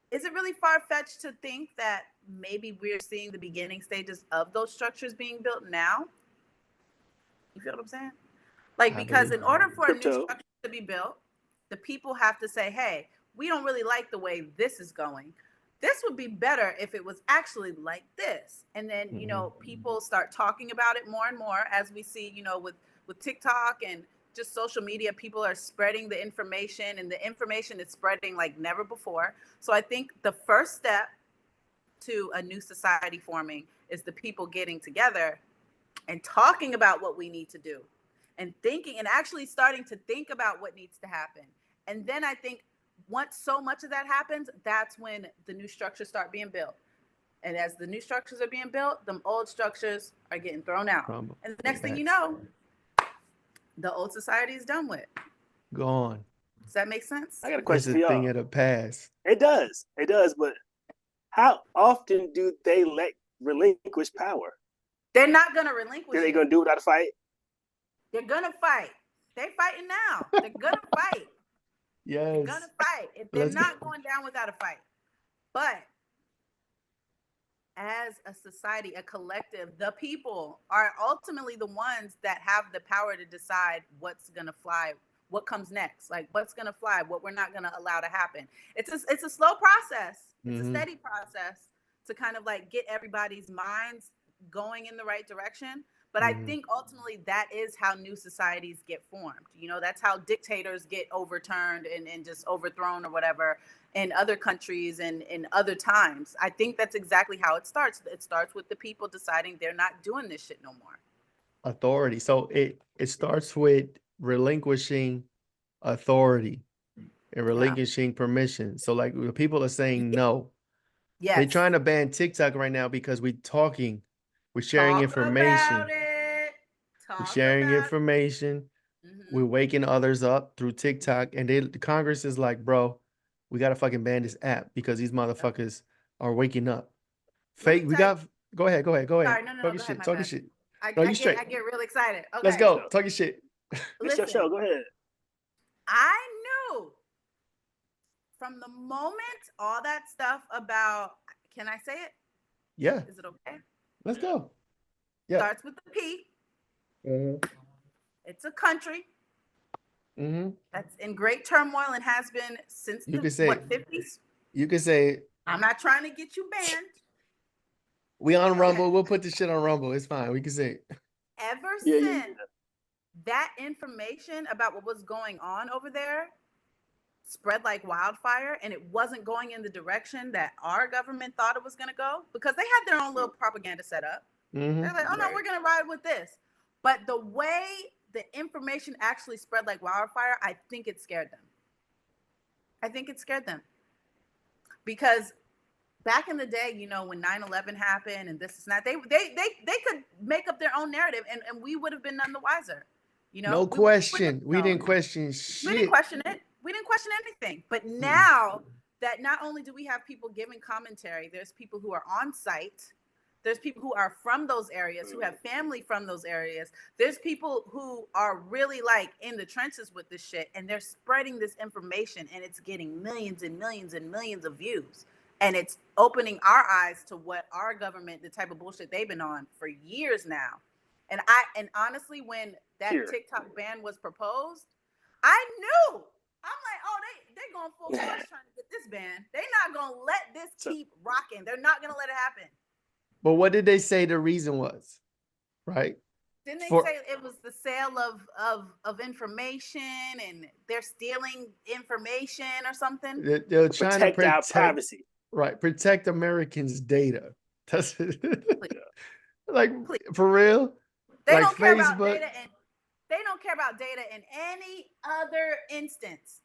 Is it really far-fetched to think that maybe we're seeing the beginning stages of those structures being built now? You feel what I'm saying? Like, because in order for a new structure to be built, the people have to say, hey, we don't really like the way this is going. This would be better if it was actually like this. And then, you know, people start talking about it more and more, as we see, you know, with TikTok and just social media. People are spreading the information, and the information is spreading like never before. So I think the first step to a new society forming is the people getting together and talking about what we need to do, and thinking and actually starting to think about what needs to happen. And then I think once so much of that happens, that's when the new structures start being built. And as the new structures are being built, the old structures are getting thrown out. And the next thing you know, the old society is done with. Gone. Does that make sense? I got a question for y'all. It's a thing of the past. It does. But how often do they relinquish power? They're not going to relinquish. Are they going to do it without a fight? They're going to fight. They're fighting now. They're going to fight. Yes. They're going to fight. They're not going down without a fight. But as a society, a collective, the people are ultimately the ones that have the power to decide what's going to fly, what comes next, like what's going to fly, what we're not going to allow to happen. It's a slow process. It's a steady process to kind of like get everybody's minds going in the right direction. But I think ultimately that is how new societies get formed. You know, that's how dictators get overturned and just overthrown or whatever in other countries and in other times. I think that's exactly how it starts. It starts with the people deciding they're not doing this shit no more. Authority. So it starts with relinquishing authority and relinquishing permission. So like people are saying no. Yes. They're trying to ban TikTok right now because we're talking. We're sharing Talk information. About it. We're sharing information. We're waking others up through TikTok. And the Congress is like, bro, we got to fucking ban this app because these motherfuckers are waking up. Fake. We got. Go ahead. Sorry, no, talk your shit. Talk your shit. No, you straight. I get real excited. Okay. Let's go. Talk your shit. It's your show. Go ahead. I knew from the moment all that stuff about, can I say it? Yeah. Is it okay? Let's go. Yeah. Starts with the P. It's a country that's in great turmoil and has been since the 50s? You can say. I'm not trying to get you banned. We on Rumble. We'll put this shit on Rumble. It's fine. We can say it. Ever since that information about what was going on over there spread like wildfire, and it wasn't going in the direction that our government thought it was going to go, because they had their own little propaganda set up. They're like, oh no, we're going to ride with this. But the way the information actually spread like wildfire, I think it scared them. Because back in the day, you know, when 9/11 happened and this is not, they could make up their own narrative, and we would have been none the wiser. You know, no question. We didn't question shit. We didn't question it. We didn't question anything. But now that not only do we have people giving commentary, there's people who are on site. There's people who are from those areas, who have family from those areas. There's people who are really like in the trenches with this shit, and they're spreading this information, and it's getting millions and millions and millions of views. And it's opening our eyes to what our government, the type of bullshit they've been on for years now. And honestly, when that TikTok ban was proposed, I knew. I'm like, oh, they going full force trying to get this ban. They're not going to let this keep rocking. They're not going to let it happen. But what did they say the reason was? Right? Didn't they say it was the sale of information, and they're stealing information or something? They're trying to protect our privacy. Right. Protect Americans' data. That's like, for real? They don't care about data, and they don't care about data in any other instance.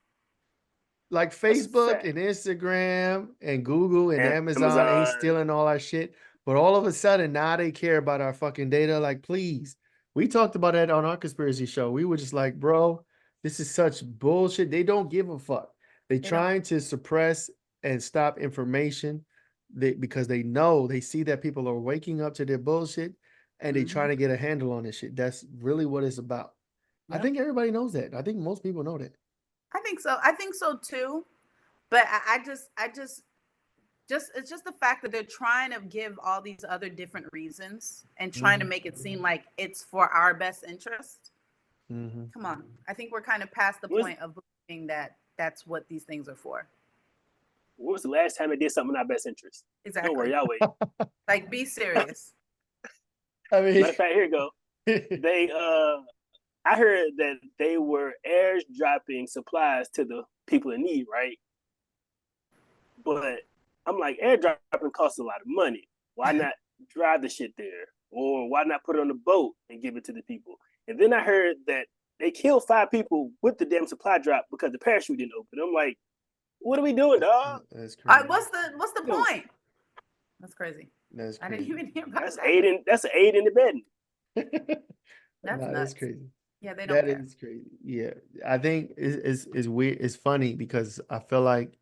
Like Facebook and Instagram and Google and Amazon ain't stealing all our shit. But all of a sudden, now they care about our fucking data. Like, please. We talked about that on our conspiracy show. We were just like, bro, this is such bullshit. They don't give a fuck. They're trying to suppress and stop information because they know, they see that people are waking up to their bullshit, and they trying to get a handle on this shit. That's really what it's about. Yep. I think everybody knows that. I think most people know that. I think so. I think so too. But I just it's just the fact that they're trying to give all these other different reasons and trying to make it seem like it's for our best interest. Come on. I think we're kind of past the point of believing that that's what these things are for. When was the last time they did something in our best interest? Exactly. Don't worry, y'all wait. Like, be serious. I mean, matter of fact, here you go. They I heard that they were airdropping supplies to the people in need, right? But I'm like, airdropping costs a lot of money. Why not drive the shit there? Or why not put it on a boat and give it to the people? And then I heard that they killed 5 people with the damn supply drop because the parachute didn't open. I'm like, what are we doing, dog? That's crazy. What's the point? That's crazy. That's crazy. I didn't even hear about that's that. That's an aid in the bedding. That's crazy. Yeah, they don't care. That is crazy. Yeah, I think it's weird. It's funny because I feel like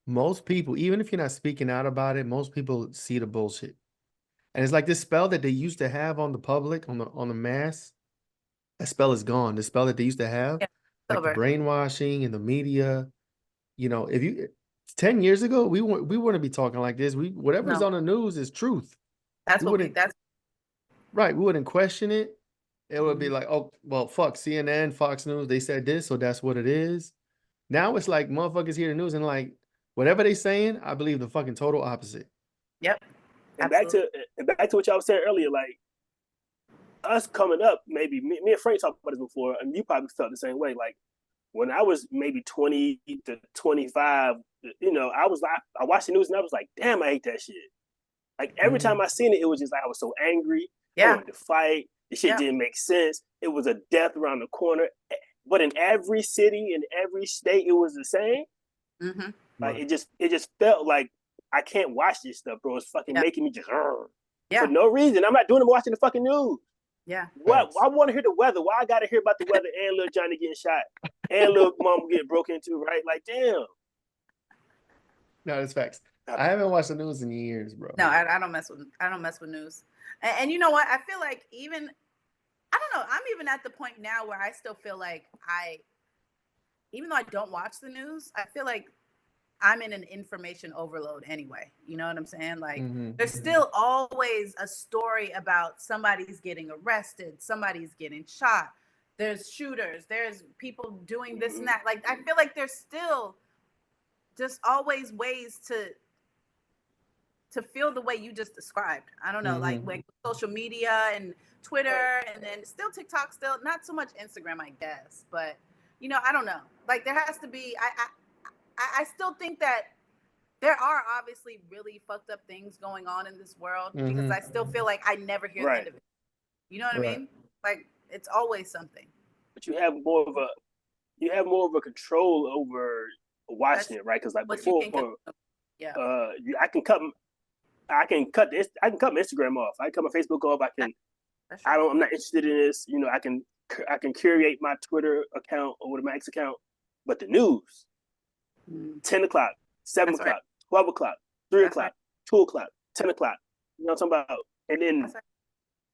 most people, even if you're not speaking out about it, most people see the bullshit. And it's like this spell that they used to have on the public, on the mass. That spell is gone. The spell that they used to have, like the brainwashing and the media. You know, if you 10 years ago, we wouldn't be talking like this. Whatever's on the news is truth. That's right. We wouldn't question it. It would be like, oh, well, fuck, CNN, Fox News, they said this, so that's what it is. Now it's like motherfuckers hear the news and like, whatever they saying, I believe the fucking total opposite. Yep. And back to what y'all said earlier, like, us coming up, maybe me and Frank talked about this before, and you probably felt the same way. Like when I was maybe 20 to 25, I watched the news and I was like, damn, I hate that shit. Like every time I seen it, it was just like I was so angry. I wanted to fight. The shit didn't make sense. It was a death around the corner. But in every city, in every state, it was the same. Mm-hmm. Like it just felt like I can't watch this stuff, bro. It's fucking making me just for no reason. I'm not doing it watching the fucking news. Yeah. What? I want to hear the weather. Why I gotta hear about the weather and little Johnny getting shot and little mom getting broken into, right? Like, damn. No, that's facts. I haven't watched the news in years, bro. No, I don't mess with news. And you know what? I feel like I don't know. I'm even at the point now where I still feel like even though I don't watch the news, I feel like I'm in an information overload anyway. You know what I'm saying? Like there's still always a story about somebody's getting arrested, somebody's getting shot. There's shooters, there's people doing this and that. Like I feel like there's still just always ways to feel the way you just described. I don't know, like social media and Twitter, and then still TikTok, still not so much Instagram, I guess. But I don't know. Like there has to be. I still think that there are obviously really fucked up things going on in this world because I still feel like I never hear the end of it. You know what I mean? Like it's always something. But you have more of a control over watching it, right? Because like before, I can cut my Instagram off. I can cut my Facebook off. I'm not interested in this. I can curate my Twitter account or with my X account. But the news, 10 o'clock, 7 o'clock, 12 o'clock, 3 o'clock, 2 o'clock, 10 o'clock. You know what I'm talking about?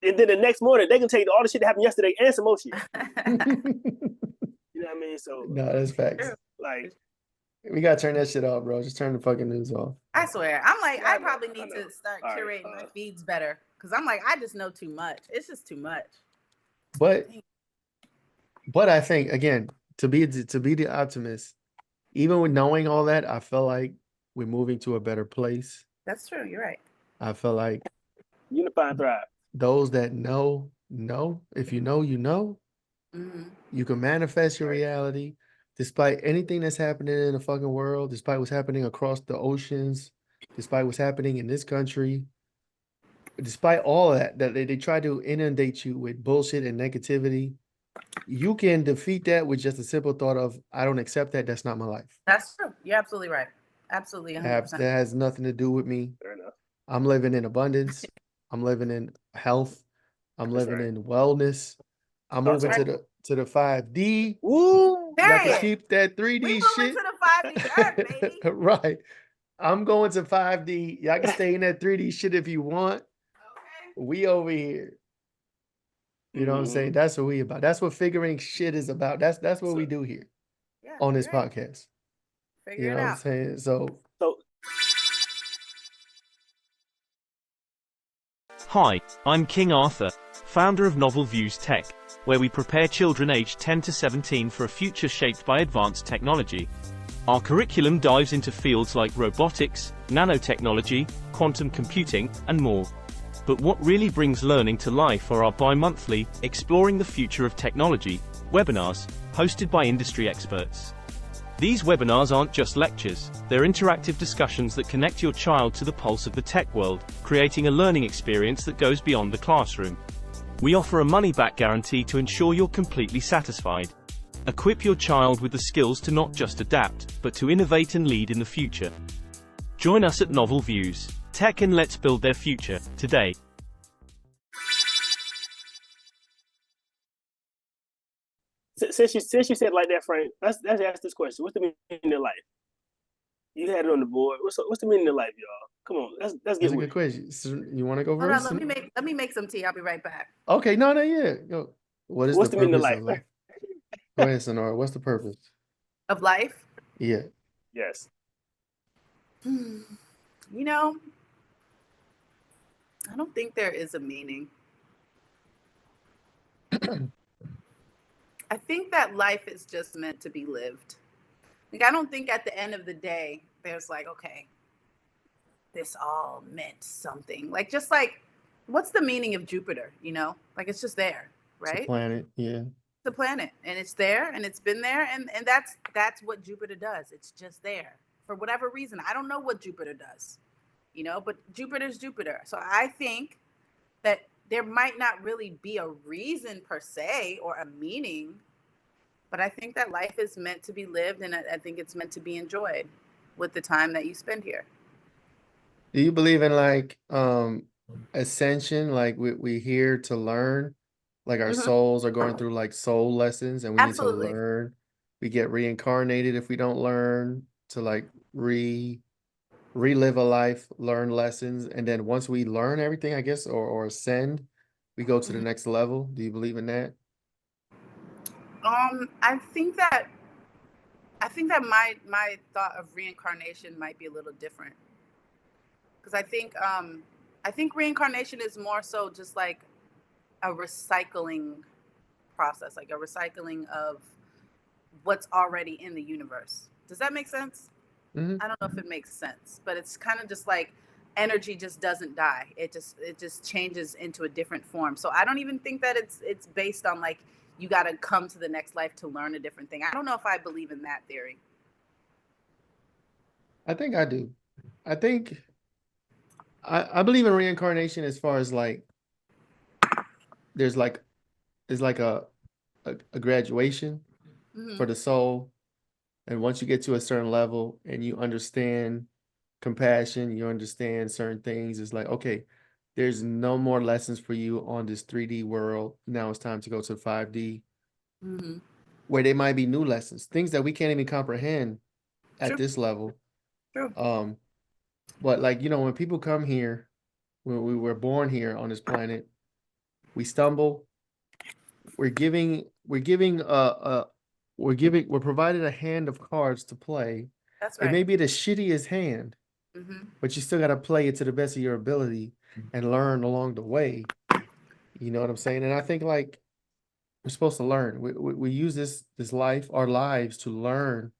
And then the next morning, they can tell you all the shit that happened yesterday and some more shit. You know what I mean? So no, that's facts. Like we gotta turn that shit off, bro. Just turn the fucking news off. I swear. I'm like, I probably need to start curating my feeds better. Because I'm like, I just know too much. It's just too much. But I think again, to be the optimist, even with knowing all that, I feel like we're moving to a better place. That's true. You're right. I feel like unify and thrive. Those that know. If you know, you know. You can manifest your reality despite anything that's happening in the fucking world, despite what's happening across the oceans, despite what's happening in this country, despite all that they try to inundate you with bullshit and negativity. You can defeat that with just a simple thought of, I don't accept that. That's not my life. That's true. You're absolutely right. Absolutely. 100%. That has nothing to do with me. Fair enough. I'm living in abundance. I'm living in health. I'm living in wellness. I'm moving to the 5D. Woo! Y'all can keep that 3D shit. To the 5D earth, baby. Right. I'm going to 5D. Y'all can stay in that 3D shit if you want. Okay. We over here. You know what I'm saying? That's what we about. That's what figuring shit is about. That's what we do here on this podcast. Figure it out. What I'm saying? So Hi, I'm King Arthur, founder of Novel Views Tech, where we prepare children aged 10 to 17 for a future shaped by advanced technology. Our curriculum dives into fields like robotics, nanotechnology, quantum computing, and more. But what really brings learning to life are our bi-monthly, Exploring the Future of Technology, webinars, hosted by industry experts. These webinars aren't just lectures, they're interactive discussions that connect your child to the pulse of the tech world, creating a learning experience that goes beyond the classroom. We offer a money-back guarantee to ensure you're completely satisfied. Equip your child with the skills to not just adapt, but to innovate and lead in the future. Join us at Novel Views Tech, and let's build their future today. Since you said it like that, Frank, let's ask this question. What's the meaning of life? You had it on the board. What's the meaning of life, y'all? Come on, let's get that's a good question. So you want to go first? Hold on, let me make some tea. I'll be right back. Okay, yeah. Go. What's the meaning of life? Go ahead, Sanura. What's the purpose of life? Yeah. Yes. I don't think there is a meaning. I think that life is just meant to be lived. Like, I don't think at the end of the day, there's like, okay, this all meant something. Like, just like what's the meaning of Jupiter? You know, like it's just there, It's a right? planet, yeah. It's a planet, and it's there, and it's been there, and that's what Jupiter does. It's just there for whatever reason. I don't know what Jupiter does, you know, but Jupiter's Jupiter. So I think that there might not really be a reason per se or a meaning, but I think that life is meant to be lived, and I think it's meant to be enjoyed with the time that you spend here. Do you believe in like ascension? Like we here to learn, like our Mm-hmm. souls are going through like soul lessons and we need to Absolutely. learn. We get reincarnated if we don't learn to like relive a life, learn lessons, and then once we learn everything, I guess, or ascend, we go to the Mm-hmm. next level. Do you believe in that? I think that my thought of reincarnation might be a little different, because I think reincarnation is more so just like a recycling process, like a recycling of what's already in the universe. Does that make sense? Mm-hmm. I don't know if it makes sense, but it's kind of just like energy just doesn't die. It just changes into a different form. So I don't even think that it's based on like you got to come to the next life to learn a different thing. I don't know if I believe in that theory. I think I do. I think I believe in reincarnation as far as like there's like a graduation Mm-hmm. for the soul. And once you get to a certain level and you understand compassion, you understand certain things, it's like, okay, there's no more lessons for you on this 3D world. Now it's time to go to 5D, Mm-hmm. where there might be new lessons, things that we can't even comprehend at True. this level. True. But like, when people come here, when we were born here on this planet, we stumble, we're provided a hand of cards to play. That's It right. may be the shittiest hand, Mm-hmm. but you still got to play it to the best of your ability and learn along the way. You know what I'm saying? And I think like we're supposed to learn. We use this life, our lives, to learn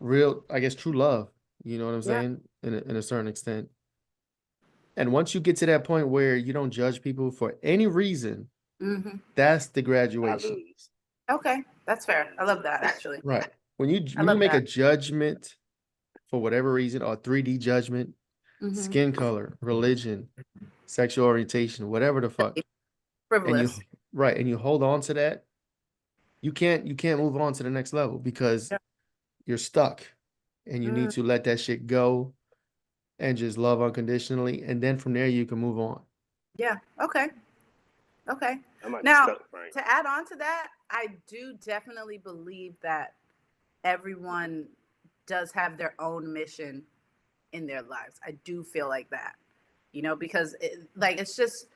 real, I guess, true love. You know what I'm Yeah. saying? In a certain extent. And once you get to that point where you don't judge people for any reason, Mm-hmm. that's the I graduation. lose. Okay, that's fair. I love that actually. Right. When you I when you love make a that. judgment for whatever reason, or 3D judgment, Mm-hmm. skin color, religion, sexual orientation, whatever the fuck, and you Frivolous. right, and you hold on to that, you can't move on to the next level because Yeah. you're stuck, and you need Mm, to let that shit go and just love unconditionally, and then from there you can move on. yeah. Okay. Okay. I might be Now, stuck, Frank. to add on to that, I do definitely believe that everyone does have their own mission in their lives. I do feel like that, you know, because it's just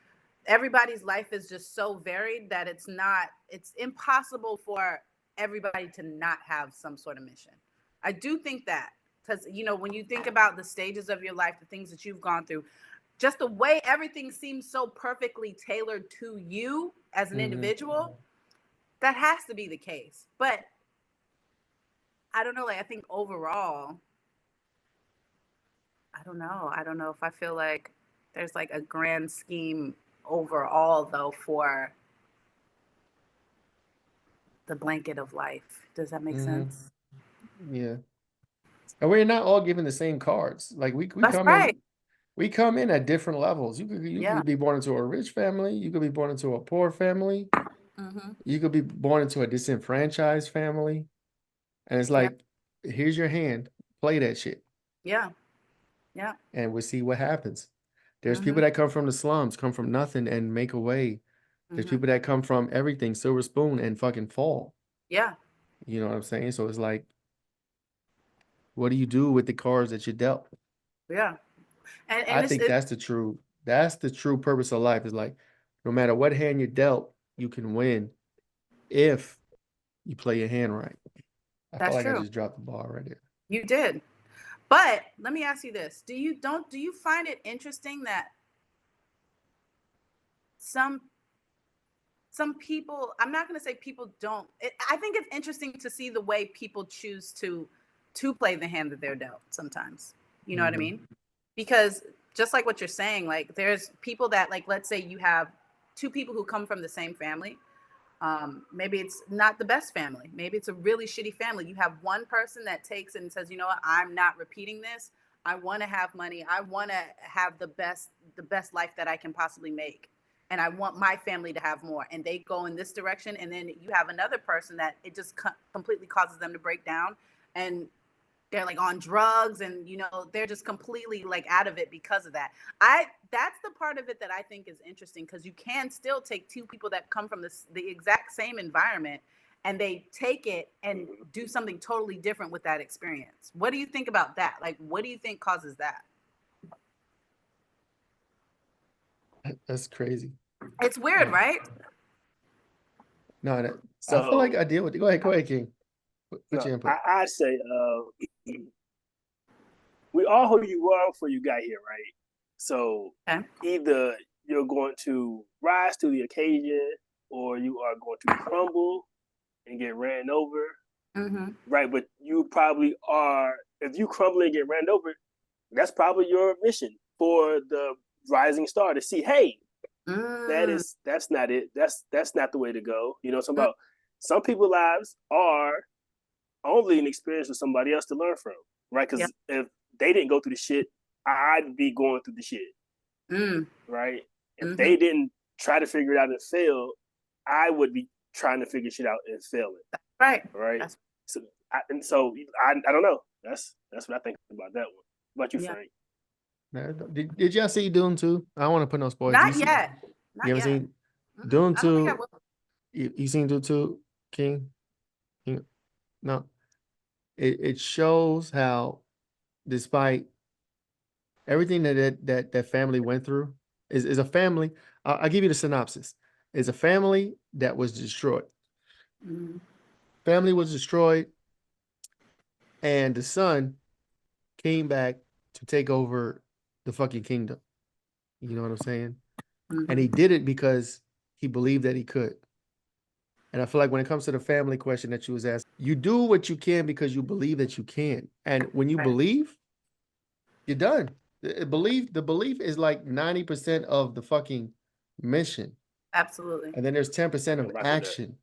everybody's life is just so varied that it's impossible for everybody to not have some sort of mission. I do think that because, you know, when you think about the stages of your life, the things that you've gone through, just the way everything seems so perfectly tailored to you as an Mm-hmm. individual, that has to be the case. But I don't know, like I think overall, I don't know. I don't know if I feel like there's like a grand scheme overall though for the blanket of life. Does that make Mm-hmm. sense? Yeah. And we're not all given the same cards. Like we That's come right. in, we come in at different levels. You Yeah. could be born into a rich family, you could be born into a poor family, Mm-hmm. you could be born into a disenfranchised family. And it's Yeah. like, here's your hand, play that shit, Yeah. Yeah. and we'll see what happens. There's Mm-hmm. people that come from the slums, come from nothing and make a way. There's Mm-hmm. people that come from everything, silver spoon, and fucking fall. Yeah. You know what I'm saying? So it's like, what do you do with the cards that you dealt? Yeah. I And think that's the true purpose of life is like, no matter what hand you're dealt, you can win if you play your hand right. I felt that's like I true. just dropped the ball right there. You did. But let me ask you this. Do you find it interesting that some people, I'm not going to say people don't, I think it's interesting to see the way people choose to play the hand that they're dealt sometimes. You know what I Mm-hmm. mean? Because just like what you're saying, like there's people that, like, let's say you have two people who come from the same family. Maybe it's not the best family. Maybe it's a really shitty family. You have one person that takes it and says, you know what, I'm not repeating this. I want to have money. I want to have the best life that I can possibly make. And I want my family to have more. And they go in this direction. And then you have another person that it just completely causes them to break down. And they're like on drugs, and you know, they're just completely like out of it because of that. That's the part of it that I think is interesting, because you can still take two people that come from the exact same environment, and they take it and do something totally different with that experience. What do you think about that? Like, what do you think causes that? That's crazy. It's weird, right? No, so, I feel like I deal with it. Go ahead, King. Put your input. I say, we are who you are before you got here, right? So either you're going to rise to the occasion, or you are going to crumble and get ran over, right? But you probably are. If you crumble and get ran over, that's probably your mission for the rising star, to see, hey, that's not it. That's not the way to go. You know, about some people's lives are only an experience for somebody else to learn from, right? Because if they didn't go through the shit, I'd be going through the shit, right? If they didn't try to figure it out and fail, I would be trying to figure shit out and failing. Right. So I don't know. That's what I think about that one. What about you, Frank? Did y'all see Dune 2? I don't want to put no spoilers. Not yet. You haven't seen Dune 2? You seen Dune 2, King? No. It shows how, despite everything that family went through, is a family. I'll give you the synopsis. It's a family that was destroyed. Family was destroyed, and the son came back to take over the fucking kingdom. You know what I'm saying? And he did it because he believed that he could. And I feel like when it comes to the family question that you was asked, you do what you can because you believe that you can. And when you believe, you're done. The belief is like 90% of the fucking mission. Absolutely. And then there's 10% of action.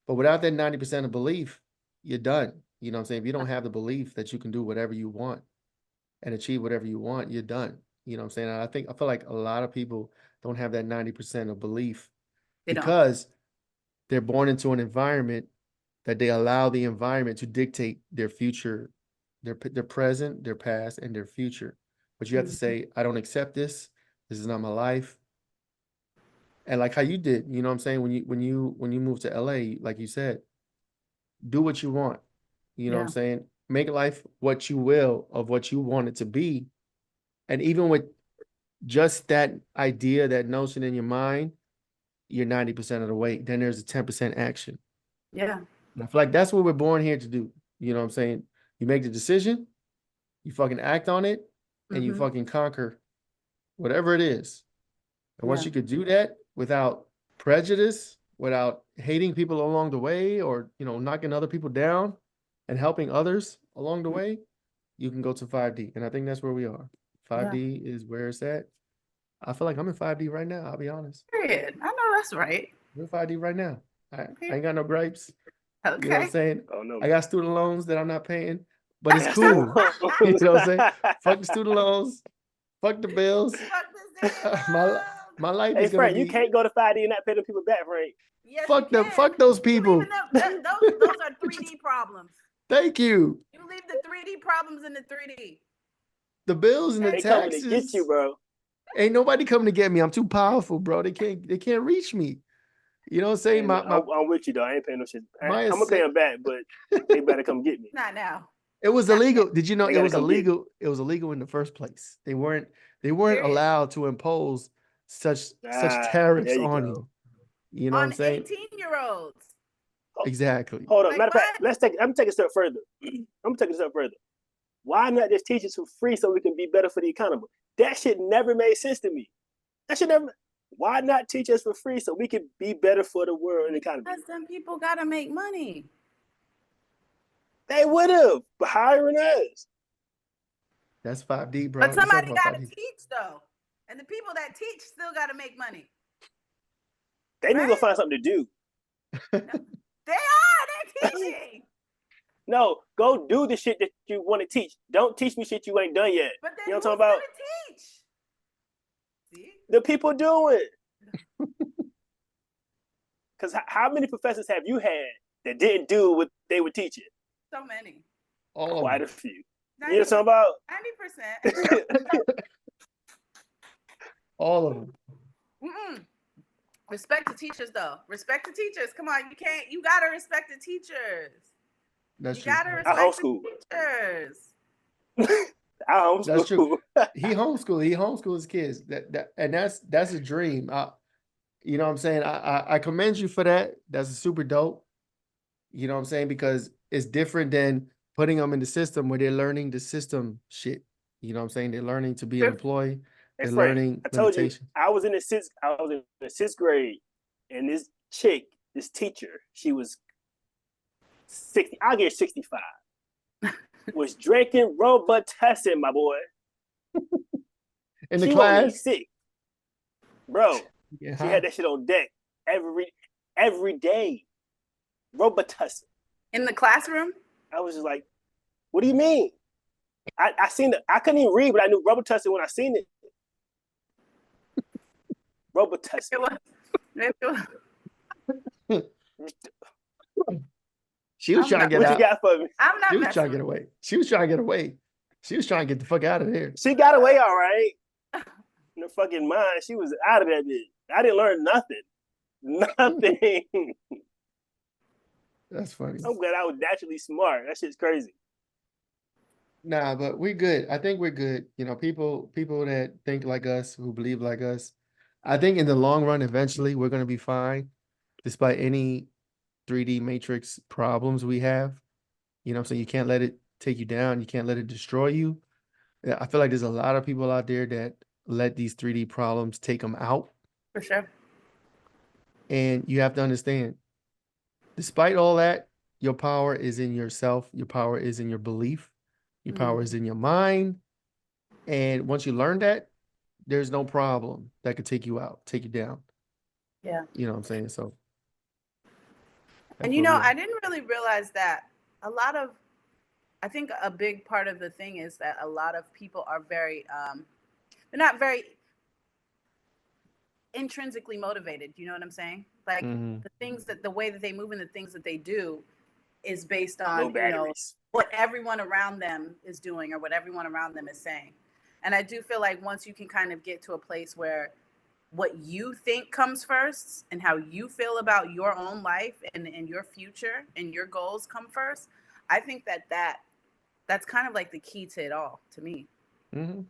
But without that 90% of belief, you're done. You know what I'm saying? If you don't have the belief that you can do whatever you want and achieve whatever you want, you're done. You know what I'm saying? And I feel like a lot of people don't have that 90% of belief because they're born into an environment that they allow the environment to dictate their future, their present, their past, and their future. But you have to say, I don't accept this. This is not my life. And like how you did, you know what I'm saying? When you moved to LA, like you said, do what you want. You know what I'm saying? Make life what you will of what you want it to be. And even with just that idea, that notion in your mind, you're 90% of the way. Then there's a 10% action. Yeah. And I feel like that's what we're born here to do. You know what I'm saying? You make the decision, you fucking act on it, and you fucking conquer whatever it is. And once you could do that without prejudice, without hating people along the way, or, you know, knocking other people down and helping others along the way, you can go to 5D. And I think that's where we are. 5D is where it's at. I feel like I'm in 5D right now. I'll be honest. Period. I know that's right. We're in 5D right now. I ain't got no gripes. Okay. You know what I'm saying? Oh, no. I got student loans that I'm not paying, but it's cool. You know what I'm saying? Fuck the student loans. Fuck the bills. My life is gonna Frank, you can't go to 5D and not pay the people back, Frank. Yes, fuck those people. Those are 3D problems. Thank you. You leave the 3D problems in the 3D. The bills and the They taxes. coming to get you, bro. Ain't nobody coming to get me. I'm too powerful, bro. They can't reach me. You know what I'm saying? I'm with you, though. I ain't paying no shit. I'm gonna pay them back, but they better come get me. Not now. It was illegal. Did you know it was illegal? It was illegal in the first place. They weren't allowed to impose such tariffs on you. You know what I'm saying? 18-year-olds. Exactly. Hold on. Matter of fact, I'm gonna take a step further. Why not just teach it for free so we can be better for the economy? That shit never made sense to me. Why not teach us for free so we can be better for the world and the economy? Because some people gotta make money. They would have hiring us. That's 5D, bro. But somebody gotta teach though. And the people that teach still got to make money. They need to go find something to do. No, they're teaching. No, go do the shit that you want to teach. Don't teach me shit you ain't done yet. But then you know who's what I'm talking about? Teach? See? The people do it. Because how many professors have you had that didn't do what they were teaching? So many. Quite a few. 90%, you know what I'm talking about? 90%. All of them. Respect the teachers, though. Respect the teachers. Come on, you gotta respect the teachers. That's true. You gotta respect the teachers. I homeschool. That's true. He homeschooled his kids. That's a dream. You know what I'm saying? I commend you for that. That's super dope. You know what I'm saying? Because it's different than putting them in the system where they're learning the system shit. You know what I'm saying? They're learning to be an employee. They're learning I told you, I was in the sixth grade, and this teacher, she was 60. I'll get 65. Was drinking Robitussin, my boy. In the class, sick, bro. She had that shit on deck every day. Robitussin in the classroom. I was just like, "What do you mean?" I seen it. I couldn't even read, but I knew Robitussin when I seen it. Robitussin. She was trying to get out. What you got for me? I'm not. She was trying to get away. She was trying to get away. She was trying to get the fuck out of there. She got away all right. In her fucking mind, she was out of that bitch. I didn't learn nothing. Nothing. That's funny. I'm glad I was naturally smart. That shit's crazy. Nah, but we're good. I think we're good. You know, people that think like us, who believe like us, I think in the long run, eventually we're going to be fine, despite any 3D matrix problems we have. You know what I'm saying? You can't let it take you down. You can't let it destroy you. I feel like there's a lot of people out there that let these 3D problems take them out. For sure. And you have to understand, despite all that, your power is in yourself. Your power is in your belief. Your power is in your mind. And once you learn that, there's no problem that could take you out, take you down. Yeah. You know what I'm saying? So. And you know, I didn't really realize that I think a big part of the thing is that a lot of people are very, they're not very intrinsically motivated. You know what I'm saying? Like the way that they move and the things that they do is based on, you know, what everyone around them is doing or what everyone around them is saying. And I do feel like once you can kind of get to a place where what you think comes first and how you feel about your own life and your future and your goals come first, I think that's kind of like the key to it all, to me. Mm-hmm.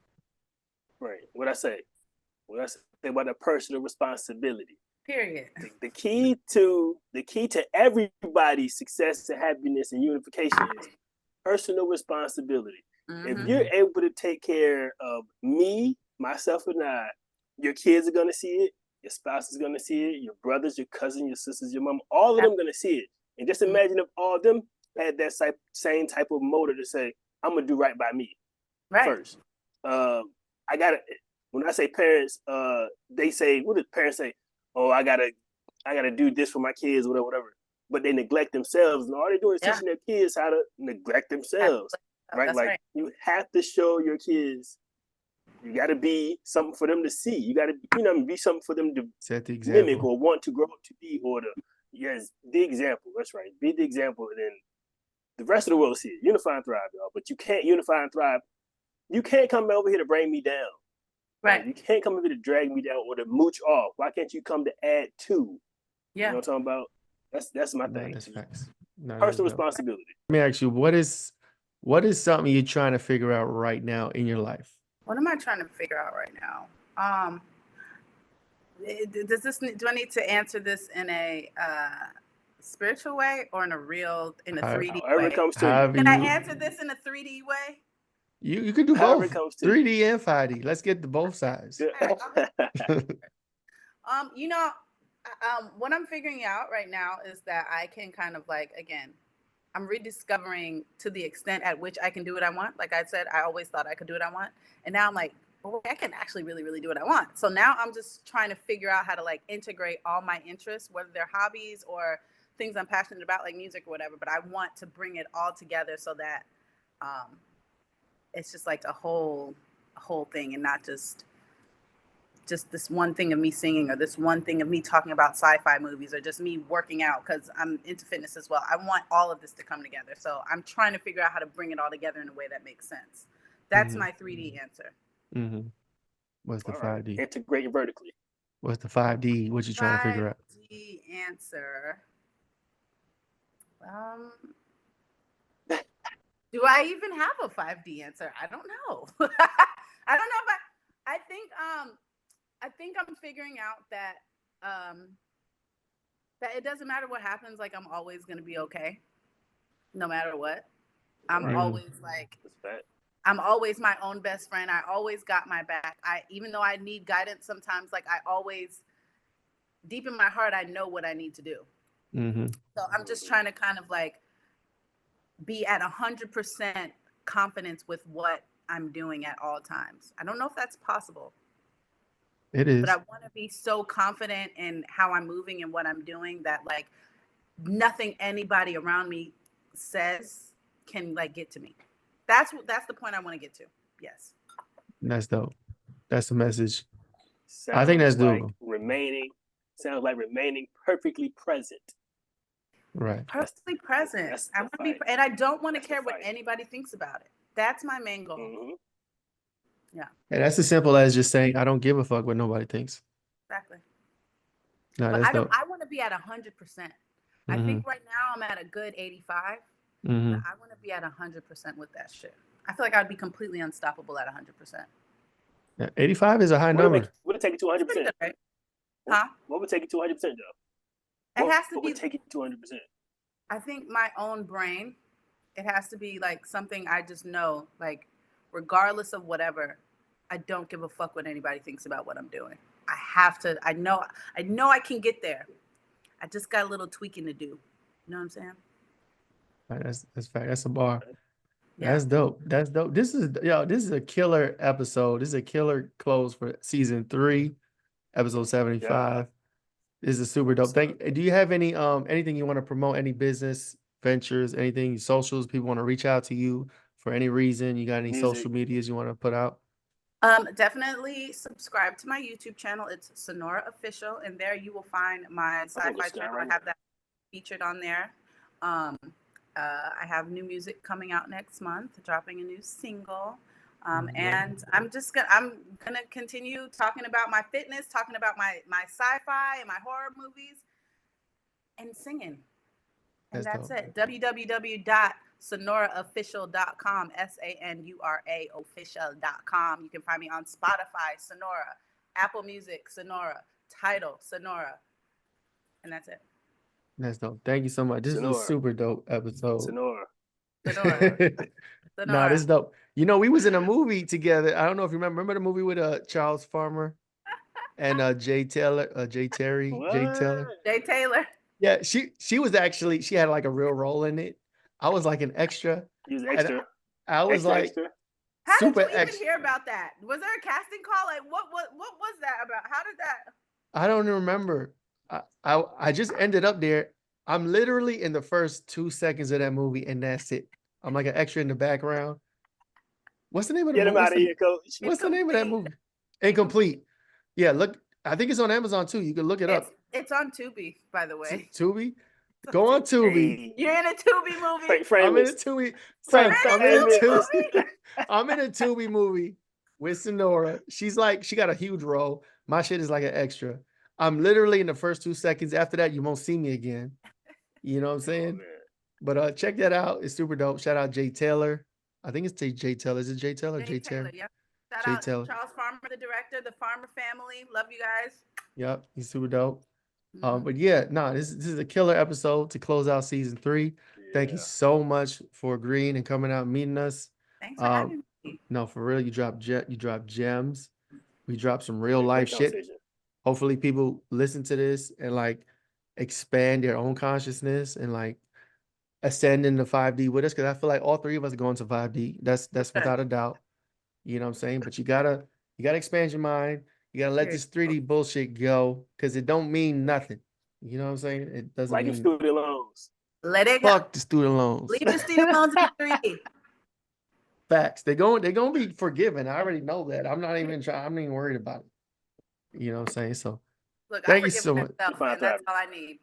Right. What I say about the personal responsibility. Period. The key to everybody's success and happiness and unification is personal responsibility. If you're able to take care of me, myself, and I, your kids are gonna see it, your spouse is gonna see it, your brothers, your cousin, your sisters, your mom, all of them gonna see it. And just imagine if all of them had that same type of motive to say, I'm gonna do right by me first. When I say parents, they say, what do parents say? Oh, I gotta do this for my kids, whatever. But they neglect themselves, and all they're doing is teaching their kids how to neglect themselves. Right? That's like you have to show your kids. You got to be something for them to see. You got to, be something for them to set the example, mimic or want to grow up to be, or the example. That's right. Be the example, and then the rest of the world will see it. Unify and thrive, y'all. But you can't unify and thrive. You can't come over here to bring me down. Right. You can't come over here to drag me down or to mooch off. Why can't you come to add to? Yeah. You know what I'm talking about? That's my thing. That's facts. Personal responsibility. Let me ask you, what is something you're trying to figure out right now in your life? What am I trying to figure out right now? Do I need to answer this in a spiritual way or in a 3D way? Can I answer this in a 3D way? You can do both, 3D and 5D. Let's get to both sides. What I'm figuring out right now is that I can kind of I'm rediscovering to the extent at which I can do what I want. Like I said, I always thought I could do what I want. And now I'm like oh, I can actually really, really do what I want. So now I'm just trying to figure out how to like integrate all my interests, whether they're hobbies or things I'm passionate about, like music or whatever. But I want to bring it all together so that it's just like a whole thing, and not just this one thing of me singing, or this one thing of me talking about sci-fi movies, or just me working out, because I'm into fitness as well. I want all of this to come together. So I'm trying to figure out how to bring it all together in a way that makes sense. That's my 3D answer. What's the 5D? Integrating vertically. What's the 5D? What you trying to figure out? 5D answer. Do I even have a 5D answer? I don't know. I don't know, but I think I'm figuring out that that it doesn't matter what happens. Like, I'm always gonna be okay, no matter what. I'm always like, I'm always my own best friend. I always got my back. Even though I need guidance sometimes, like, I always, deep in my heart, I know what I need to do. So I'm just trying to kind of like be at 100% confidence with what I'm doing at all times. I don't know if that's possible. It is. But I want to be so confident in how I'm moving and what I'm doing that like nothing anybody around me says can like get to me. That's the point I want to get to. Yes. That's dope. That's the message. Sounds I think that's like doable. Sounds like remaining perfectly present. Right. Perfectly present. I want to be, and I don't want to care what anybody thinks about it. That's my main goal. Yeah. And that's as simple as just saying, I don't give a fuck what nobody thinks. Exactly. No, but that's dope. I want to be at 100%. I think right now I'm at a good 85. But I want to be at 100% with that shit. I feel like I'd be completely unstoppable at 100%. Yeah, 85 is a high number. What would take you to 100%? Right? Huh? What would take you to 100% though? It has to be. What would take you to 100%? I think my own brain. It has to be like something I just know, like regardless of whatever, I don't give a fuck what anybody thinks about what I'm doing. I have to. I know I can get there. I just got a little tweaking to do. You know what I'm saying? Right, that's fact. That's a bar. Yeah. That's dope. That's dope. This is a killer episode. This is a killer close for season 3, episode 75. Yeah. This is super dope. Do you have any anything you want to promote? Any business ventures? Anything socials? People want to reach out to you for any reason? You got any social medias you want to put out? Definitely subscribe to my YouTube channel. It's Sanura Official, and there you will find my sci-fi channel. I have that featured on there. I have new music coming out next month, dropping a new single. And I'm gonna continue talking about my fitness, talking about my sci-fi and my horror movies, and singing. And that's it. www.sanuraofficial.com, SANURA official.com. You can find me on Spotify, Sanura, Apple Music, Sanura, Tidal, Sanura. And that's it. That's dope. Thank you so much. This is a super dope episode. Sanura. Nah, this is dope. You know, we was in a movie together. I don't know if you remember the movie with Charles Farmer and Jay Taylor. Yeah, she was actually, she had like a real role in it. I was like an extra. He was extra. I was extra. How did you even hear about that? Was there a casting call? Like what was that about? How did that? I don't remember. I just ended up there. I'm literally in the first 2 seconds of that movie, and that's it. I'm like an extra in the background. What's the name of the movie? Get him out of here, coach. What's the name of that movie? Incomplete. Yeah, look, I think it's on Amazon too. You can look it up. It's on Tubi, by the way. Tubi? Go on Tubi. You're in a Tubi movie. I'm in a Tubi. I'm in a Tubi movie with Sanura. She's like, she got a huge role. My shit is like an extra. I'm literally in the first 2 seconds. After that, you won't see me again. You know what I'm saying? But check that out. It's super dope. Shout out Jay Taylor. I think it's Jay Taylor. Is it Jay Taylor? Jay Taylor. Yeah. Shout out Taylor. Charles Farmer, the director, the Farmer family. Love you guys. Yep, he's super dope. But yeah, this is a killer episode to close out season 3. Yeah. Thank you so much for agreeing and coming out and meeting us. Thanks for having me. No, for real, you drop gems. We dropped some real life shit. Hopefully people listen to this and like expand their own consciousness and like ascend into 5D with us, because I feel like all 3 of us are going to 5D. That's without a doubt. You know what I'm saying? But you gotta You got to expand your mind. You got to let this 3D bullshit go because it don't mean nothing. You know what I'm saying? It doesn't like mean student loans. Let it go. Fuck the student loans. Leave the student loans in 3D. Facts. They're going to be forgiven. I already know that. I'm not even worried about it. You know what I'm saying? So look, thank you so much. Myself, and that's all I need.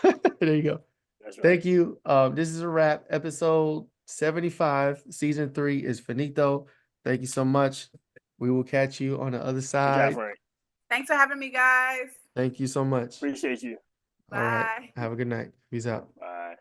Okay. There you go. That's right. Thank you. This is a wrap. Episode 75, season 3 is finito. Thank you so much. We will catch you on the other side. Good job, Frank. Thanks for having me, guys. Thank you so much. Appreciate you. All right. Have a good night. Peace out. Bye.